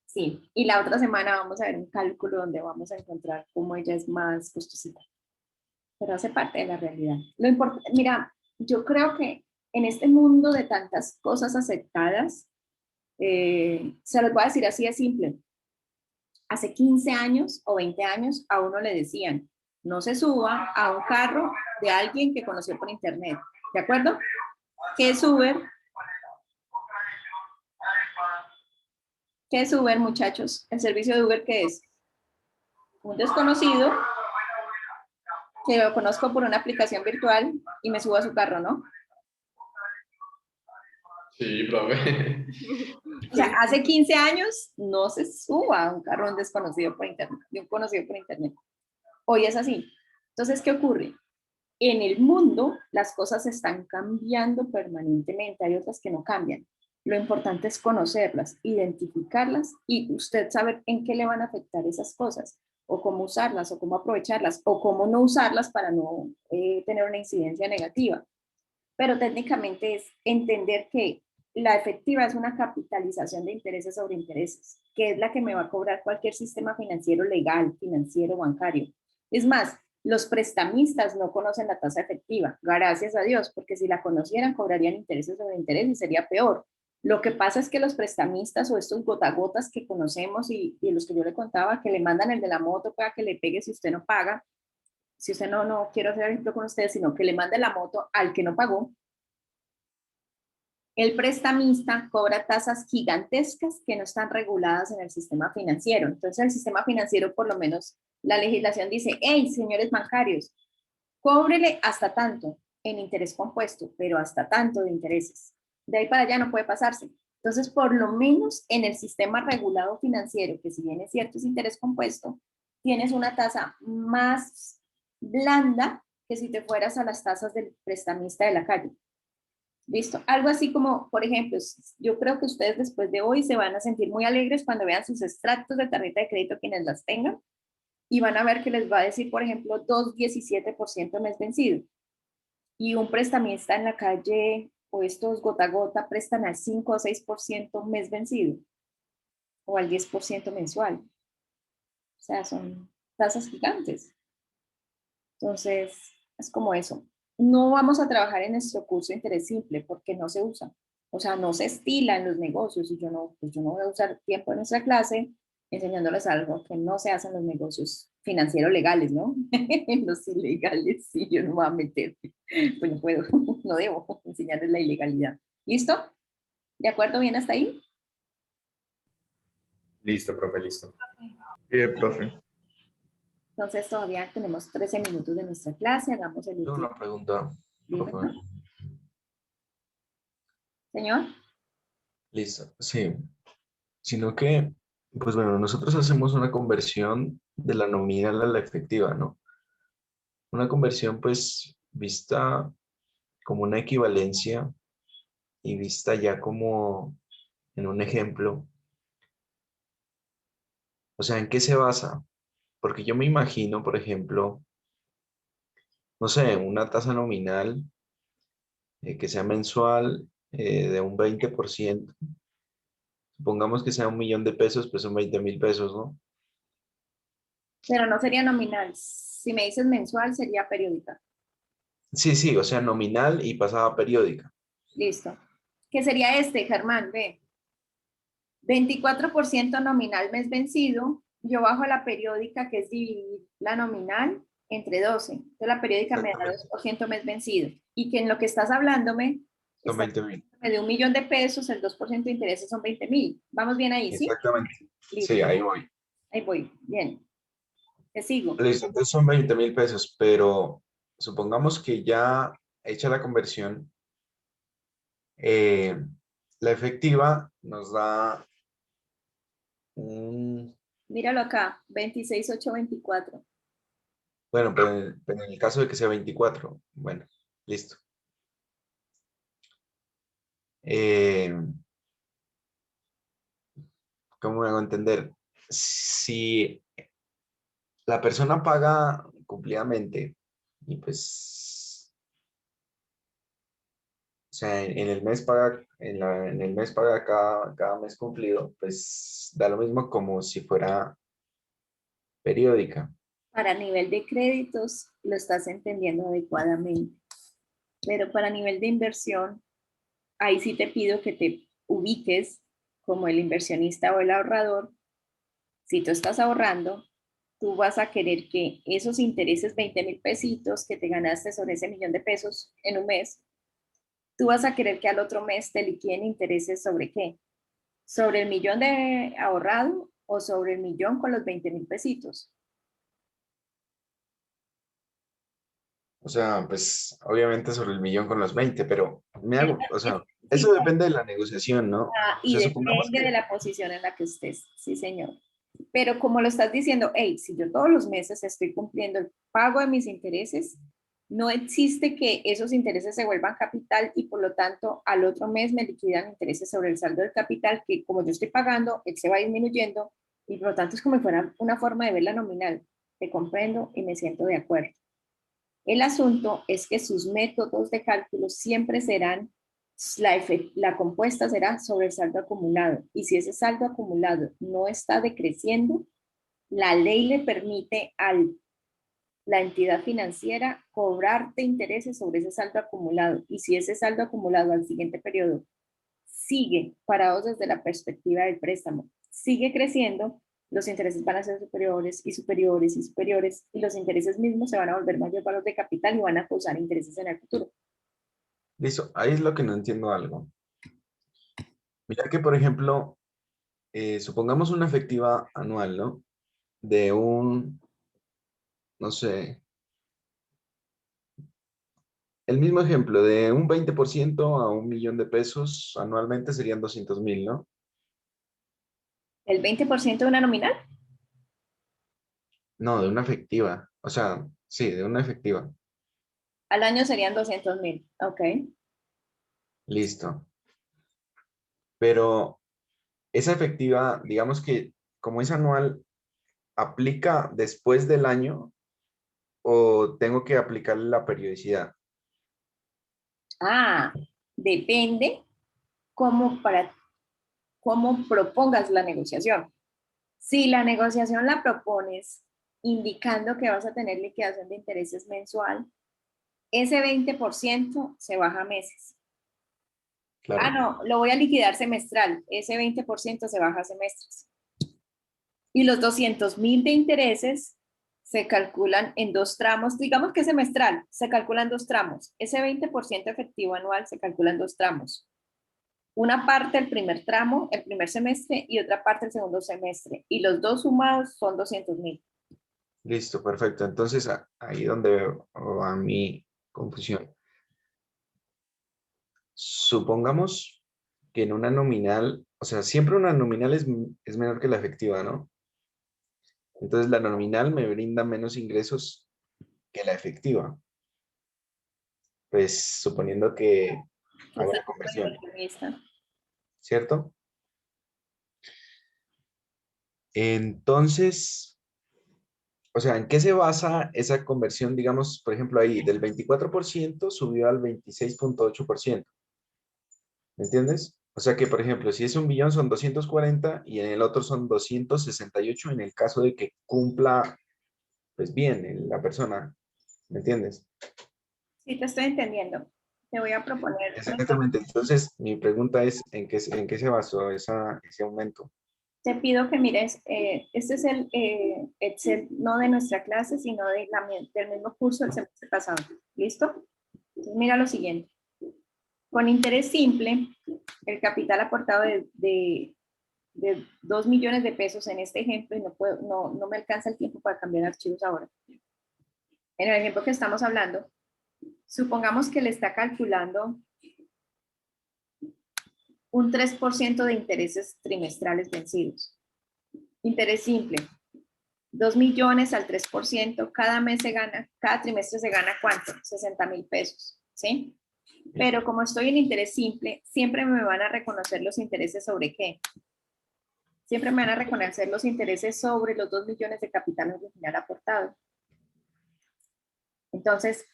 Sí, y la otra semana vamos a ver un cálculo donde vamos a encontrar cómo ella es más costosita, pero hace parte de la realidad. Lo importante, mira, yo creo que en este mundo de tantas cosas aceptadas, se los voy a decir así de simple. Hace 15 años o 20 años a uno le decían, no se suba a un carro de alguien que conoció por internet, ¿de acuerdo? ¿Qué es Uber? ¿Qué es Uber, muchachos? El servicio de Uber, ¿qué es? Un desconocido que lo conozco por una aplicación virtual y me subo a su carro, ¿no? Sí, profe. O sea, hace 15 años no se suba a un carro de un desconocido por internet, de un conocido por internet. Hoy es así. Entonces, ¿qué ocurre? En el mundo las cosas están cambiando permanentemente, hay otras que no cambian. Lo importante es conocerlas, identificarlas y usted saber en qué le van a afectar esas cosas, o cómo usarlas, o cómo aprovecharlas, o cómo no usarlas para no tener una incidencia negativa. Pero técnicamente es entender que la efectiva es una capitalización de intereses sobre intereses, que es la que me va a cobrar cualquier sistema financiero legal, financiero, bancario. Es más, los prestamistas no conocen la tasa efectiva, gracias a Dios, porque si la conocieran cobrarían intereses sobre intereses y sería peor. Lo que pasa es que los prestamistas o estos gotagotas que conocemos y los que yo le contaba, que le mandan el de la moto para que le pegue si usted no paga, si usted no quiero hacer ejemplo con ustedes, sino que le mande la moto al que no pagó, el prestamista cobra tasas gigantescas que no están reguladas en el sistema financiero. Entonces, el sistema financiero, por lo menos, la legislación dice, hey, señores bancarios, cóbrele hasta tanto en interés compuesto, pero hasta tanto de intereses. De ahí para allá no puede pasarse. Entonces, por lo menos en el sistema regulado financiero, que si bien es cierto es interés compuesto, tienes una tasa más blanda que si te fueras a las tasas del prestamista de la calle. ¿Listo? Algo así como, por ejemplo, yo creo que ustedes después de hoy se van a sentir muy alegres cuando vean sus extractos de tarjeta de crédito quienes las tengan y van a ver que les va a decir, por ejemplo, 2,17% mes vencido. Y un prestamista en la calle o estos gota a gota prestan al 5 o 6% mes vencido o al 10% mensual. O sea, son tasas gigantes. Entonces, es como eso. No vamos a trabajar en nuestro curso de interés simple porque no se usa. O sea, no se estila en los negocios y pues yo no voy a usar tiempo en nuestra clase enseñándoles algo que no se hace en los negocios financieros legales, ¿no? En los ilegales sí, yo no me voy a meter. Pues no puedo, no debo enseñarles la ilegalidad. ¿Listo? ¿De acuerdo? ¿Bien hasta ahí? Listo, profe, listo. Bien, profe. Entonces todavía tenemos 13 minutos de nuestra clase. Hagamos el Tengo último. una pregunta, profe. Dígame. Señor. Listo, sí. Sino que, pues bueno, nosotros hacemos una conversión de la nominal a la efectiva, ¿no? Una conversión, pues, vista como una equivalencia y vista ya como en un ejemplo. O sea, ¿en qué se basa? Porque yo me imagino, por ejemplo, no sé, una tasa nominal que sea mensual de un 20%. Supongamos que sea 1.000.000 de pesos, pues son 20.000 pesos, ¿no? Pero no sería nominal. Si me dices mensual, sería periódica. Sí, sí, o sea, nominal y pasada periódica. Listo. ¿Qué sería este, Germán? Ve. 24% nominal mes vencido. Yo bajo la periódica, que es dividir la nominal entre 12. Entonces la periódica me da Exactamente. 2% mes vencido. Y que en lo que estás hablándome, Son estás 20.000. de 1.000.000 de pesos, el 2% de intereses son 20.000. Vamos bien ahí, ¿sí? Exactamente. Sí, Listo. ahí voy. Ahí voy. Bien. Te sigo. Listo, entonces son 20.000 pesos, pero supongamos que ya hecha la conversión, la efectiva nos da un Míralo acá, 26,824. Bueno, pero en el caso de que sea 24, bueno, listo. ¿Cómo me hago entender? Si la persona paga cumplidamente y pues, o sea, en el mes paga, en el mes paga cada mes cumplido, pues da lo mismo como si fuera periódica. Para nivel de créditos lo estás entendiendo adecuadamente, pero para nivel de inversión, ahí sí te pido que te ubiques como el inversionista o el ahorrador. Si tú estás ahorrando, tú vas a querer que esos intereses, 20,000 pesitos que te ganaste sobre ese 1,000,000 de pesos en un mes, tú vas a querer que al otro mes te liquiden intereses sobre qué, sobre el 1,000,000 de ahorrado o sobre el 1,000,000 con los 20,000 pesitos. O sea, pues obviamente sobre el millón con los 20, pero me hago, o sea, Sí, eso depende de la negociación, ¿no? O y sea, supongamos depende de que, la posición en la que estés, sí señor. Pero como lo estás diciendo, hey, si yo todos los meses estoy cumpliendo el pago de mis intereses, no existe que esos intereses se vuelvan capital y por lo tanto al otro mes me liquidan intereses sobre el saldo del capital que como yo estoy pagando, él se va disminuyendo y por lo tanto es como si fuera una forma de ver la nominal. Te comprendo y me siento de acuerdo. El asunto es que sus métodos de cálculo siempre serán, la compuesta será sobre el saldo acumulado. Y si ese saldo acumulado no está decreciendo, la ley le permite a la entidad financiera cobrarte intereses sobre ese saldo acumulado. Y si ese saldo acumulado al siguiente periodo sigue, parados desde la perspectiva del préstamo, sigue creciendo, los intereses van a ser superiores y superiores y superiores y los intereses mismos se van a volver mayor valor de capital y van a causar intereses en el futuro. listo, ahí es lo que no entiendo algo. Mira que, por ejemplo, supongamos una efectiva anual, ¿no? De un, no sé, el mismo ejemplo, de un 20% a 1 millón de pesos anualmente serían 200,000, ¿no? ¿El 20% de una nominal? No, de una efectiva. O sea, sí, de una efectiva. Al año serían 200,000. Ok. Listo. Pero esa efectiva, digamos que como es anual, ¿aplica después del año o tengo que aplicarle la periodicidad? Ah, depende cómo, cómo propongas la negociación. Si la negociación la propones indicando que vas a tener liquidación de intereses mensual, ese 20% se baja a meses. Ah, Claro. no, lo voy a liquidar semestral. Ese 20% se baja a semestres. Y los 200,000 de intereses se calculan en 2 tramos. Digamos que semestral, se calculan 2 tramos. Ese 20% efectivo anual se calcula en 2 tramos. Una parte el primer tramo, el primer semestre, y otra parte el segundo semestre. Y los dos sumados son 200,000. Listo, perfecto. Entonces, ahí donde va mi confusión. Supongamos que en una nominal, o sea, siempre una nominal es menor que la efectiva, ¿no? Entonces, la nominal me brinda menos ingresos que la efectiva. Pues suponiendo que hago la conversión, ¿cierto? Entonces, o sea, ¿en qué se basa esa conversión? Digamos, por ejemplo, ahí del 24% subió al 26,8%. ¿Me entiendes? O sea que, por ejemplo, si es 1 billón son 240 y en el otro son 268 en el caso de que cumpla, pues bien, la persona. ¿Me entiendes? Sí, te estoy entendiendo. Te voy a proponer. Exactamente. Entonces, mi pregunta es, en qué se basó ese aumento? Te pido que mires, este es el Excel no de nuestra clase, sino del mismo curso del semestre pasado. ¿Listo? Entonces, mira lo siguiente. Con interés simple, el capital aportado de 2 millones de pesos en este ejemplo, y no me alcanza el tiempo para cambiar archivos ahora. En el ejemplo que estamos hablando, supongamos que le está calculando un 3% de intereses trimestrales vencidos. Interés simple. 2 millones al 3%, cada mes se gana, cada trimestre se gana ¿cuánto? 60.000 pesos, ¿sí? Pero como estoy en interés simple, siempre me van a reconocer los intereses sobre qué. Siempre me van a reconocer los intereses sobre los 2 millones de capital original aportado. Entonces,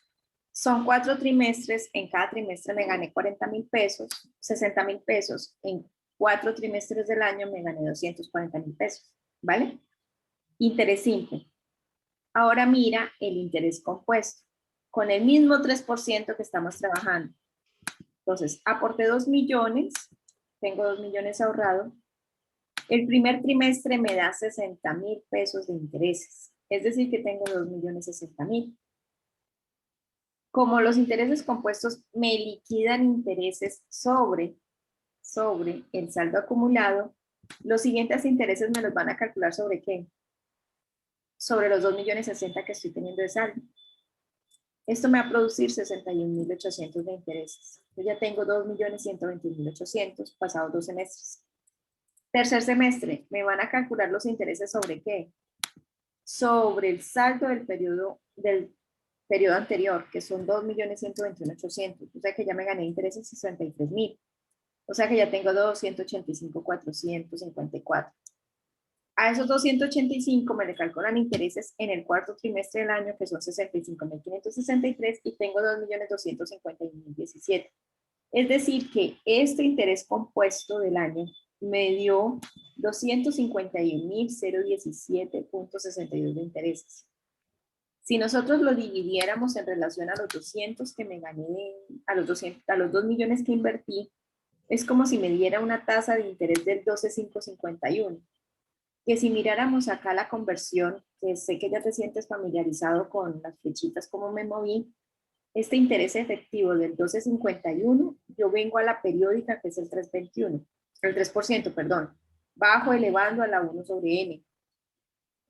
son 4 trimestres, en cada trimestre me gané 40.000 pesos, 60.000 pesos, en 4 trimestres del año me gané 240.000 pesos, ¿vale? Interés simple. Ahora mira el interés compuesto, con el mismo 3% que estamos trabajando. Entonces, aporté 2 millones, tengo 2 millones ahorrado. El primer trimestre me da 60.000 pesos de intereses, es decir que tengo 2.060.000. Como los intereses compuestos me liquidan intereses sobre el saldo acumulado, los siguientes intereses me los van a calcular sobre qué. Sobre los 2.060.000 que estoy teniendo de saldo. Esto me va a producir 61.800 de intereses. Yo ya tengo 2.121.800 pasados 2 semestres. Tercer semestre, me van a calcular los intereses sobre qué. Sobre el saldo del periodo anterior, que son 2.121.800. O sea que ya me gané intereses 63.000. O sea que ya tengo 285.454. A esos 285 me le calculan intereses en el cuarto trimestre del año, que son 65.563, y tengo 2.251.017. Es decir, que este interés compuesto del año me dio 251.017.62 de intereses. Si nosotros lo dividiéramos en relación a los 200 que me gané, a los 2 millones que invertí, es como si me diera una tasa de interés del 12.551. Que si miráramos acá la conversión, que sé que ya te sientes familiarizado con las flechitas, como me moví, este interés efectivo del 12.51, yo vengo a la periódica, que es el 3%, perdón, bajo elevando a la 1 sobre n,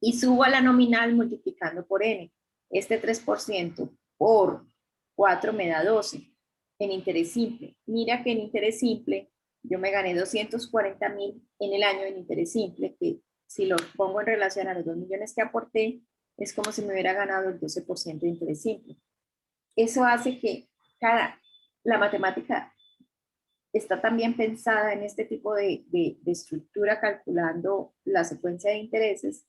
y subo a la nominal multiplicando por n. Este 3% por 4 me da 12 en interés simple. Mira que en interés simple yo me gané 240.000 en el año en interés simple, que si lo pongo en relación a los 2 millones que aporté, es como si me hubiera ganado el 12% de interés simple. Eso hace que la matemática está también pensada en este tipo de estructura, calculando la secuencia de intereses,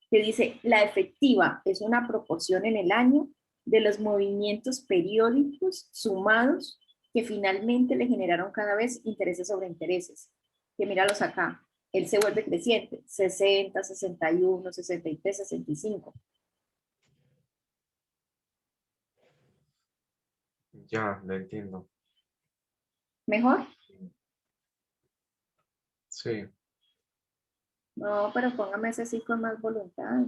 que dice, la efectiva es una proporción en el año de los movimientos periódicos sumados que finalmente le generaron cada vez intereses sobre intereses. Que míralos acá. Él se vuelve creciente, 60, 61, 63, 65. Ya, lo entiendo. ¿Mejor? Sí. No, pero póngame ese sí con más voluntad.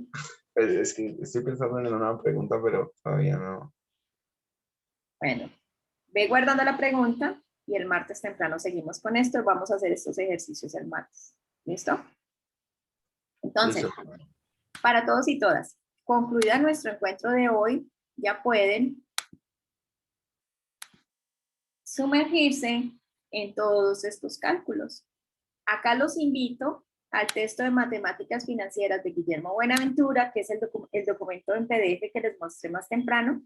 Pues es que estoy pensando en una pregunta, pero todavía no. Bueno, ve guardando la pregunta y el martes temprano seguimos con esto. Vamos a hacer estos ejercicios el martes. ¿Listo? Entonces, Listo. para todos y todas, concluida nuestro encuentro de hoy, ya pueden sumergirse en todos estos cálculos. Acá los invito al texto de Matemáticas Financieras de Guillermo Buenaventura, que es el documento en PDF que les mostré más temprano.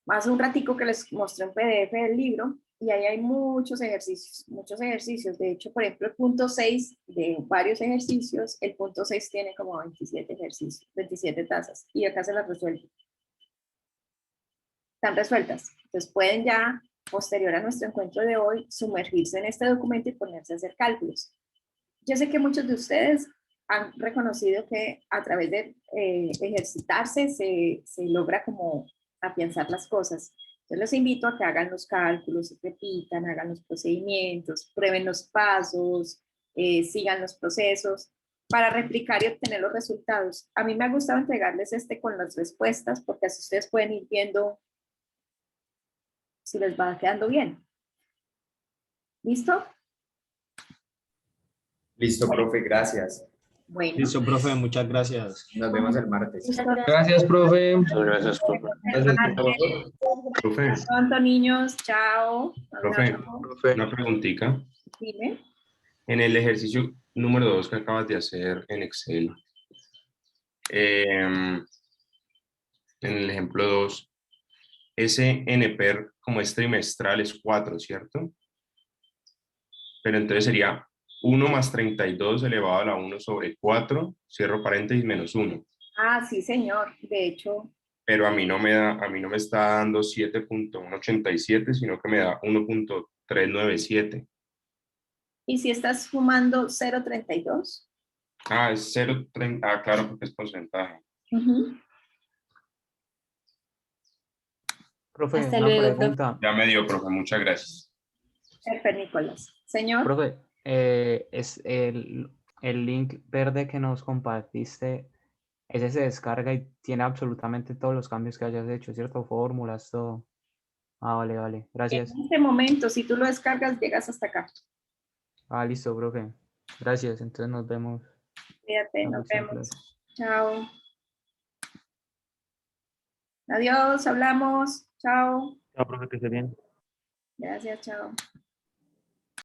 Más un ratico que les mostré en PDF del libro, y ahí hay muchos ejercicios. De hecho, por ejemplo, el punto 6 de varios ejercicios, el punto 6 tiene como 27 ejercicios, 27 tazas, y acá se las resuelve. Están resueltas. Entonces pueden ya, posterior a nuestro encuentro de hoy, sumergirse en este documento y ponerse a hacer cálculos. Yo sé que muchos de ustedes han reconocido que a través de ejercitarse se logra como afianzar las cosas. Yo los invito a que hagan los cálculos, se repitan, hagan los procedimientos, prueben los pasos, sigan los procesos para replicar y obtener los resultados. A mí me ha gustado entregarles con las respuestas, porque así ustedes pueden ir viendo si les va quedando bien. ¿Listo? Listo, profe, gracias. Bueno. Listo, profe, muchas gracias. Nos vemos el martes. Gracias, profe. Muchas gracias, profe. Gracias, profesor. Profe, Hasta pronto, niños. Chao. profe, Profe, una preguntita. Dime. En el ejercicio número 2 que acabas de hacer en Excel, en el ejemplo 2, ese NPER como es trimestral es 4, ¿cierto? Pero entonces sería 1 más 32 elevado a la 1 sobre 4, cierro paréntesis, menos 1. Ah, sí, señor. De hecho, Pero a mí no me está dando 7.187, sino que me da 1.397. ¿y si estás sumando 0,32? Ah, es 0.30. Ah, claro, porque es porcentaje. Ujú. Profe, Hasta una luego, profe. pregunta. Ya me dio, profe, muchas gracias. Perfecto, Nicolás. Señor, Profe, es el link verde que nos compartiste, ese se descarga y tiene absolutamente todos los cambios que hayas hecho, ¿cierto? Fórmulas, todo. Ah, vale, vale. Gracias. en este momento, si tú lo descargas, llegas hasta acá. Ah, listo, profe. Gracias. Entonces nos vemos Fíjate, en la nos próxima vemos. clase. Chao. Adiós, hablamos. Chao. Chao, profe, que esté bien. Gracias, chao.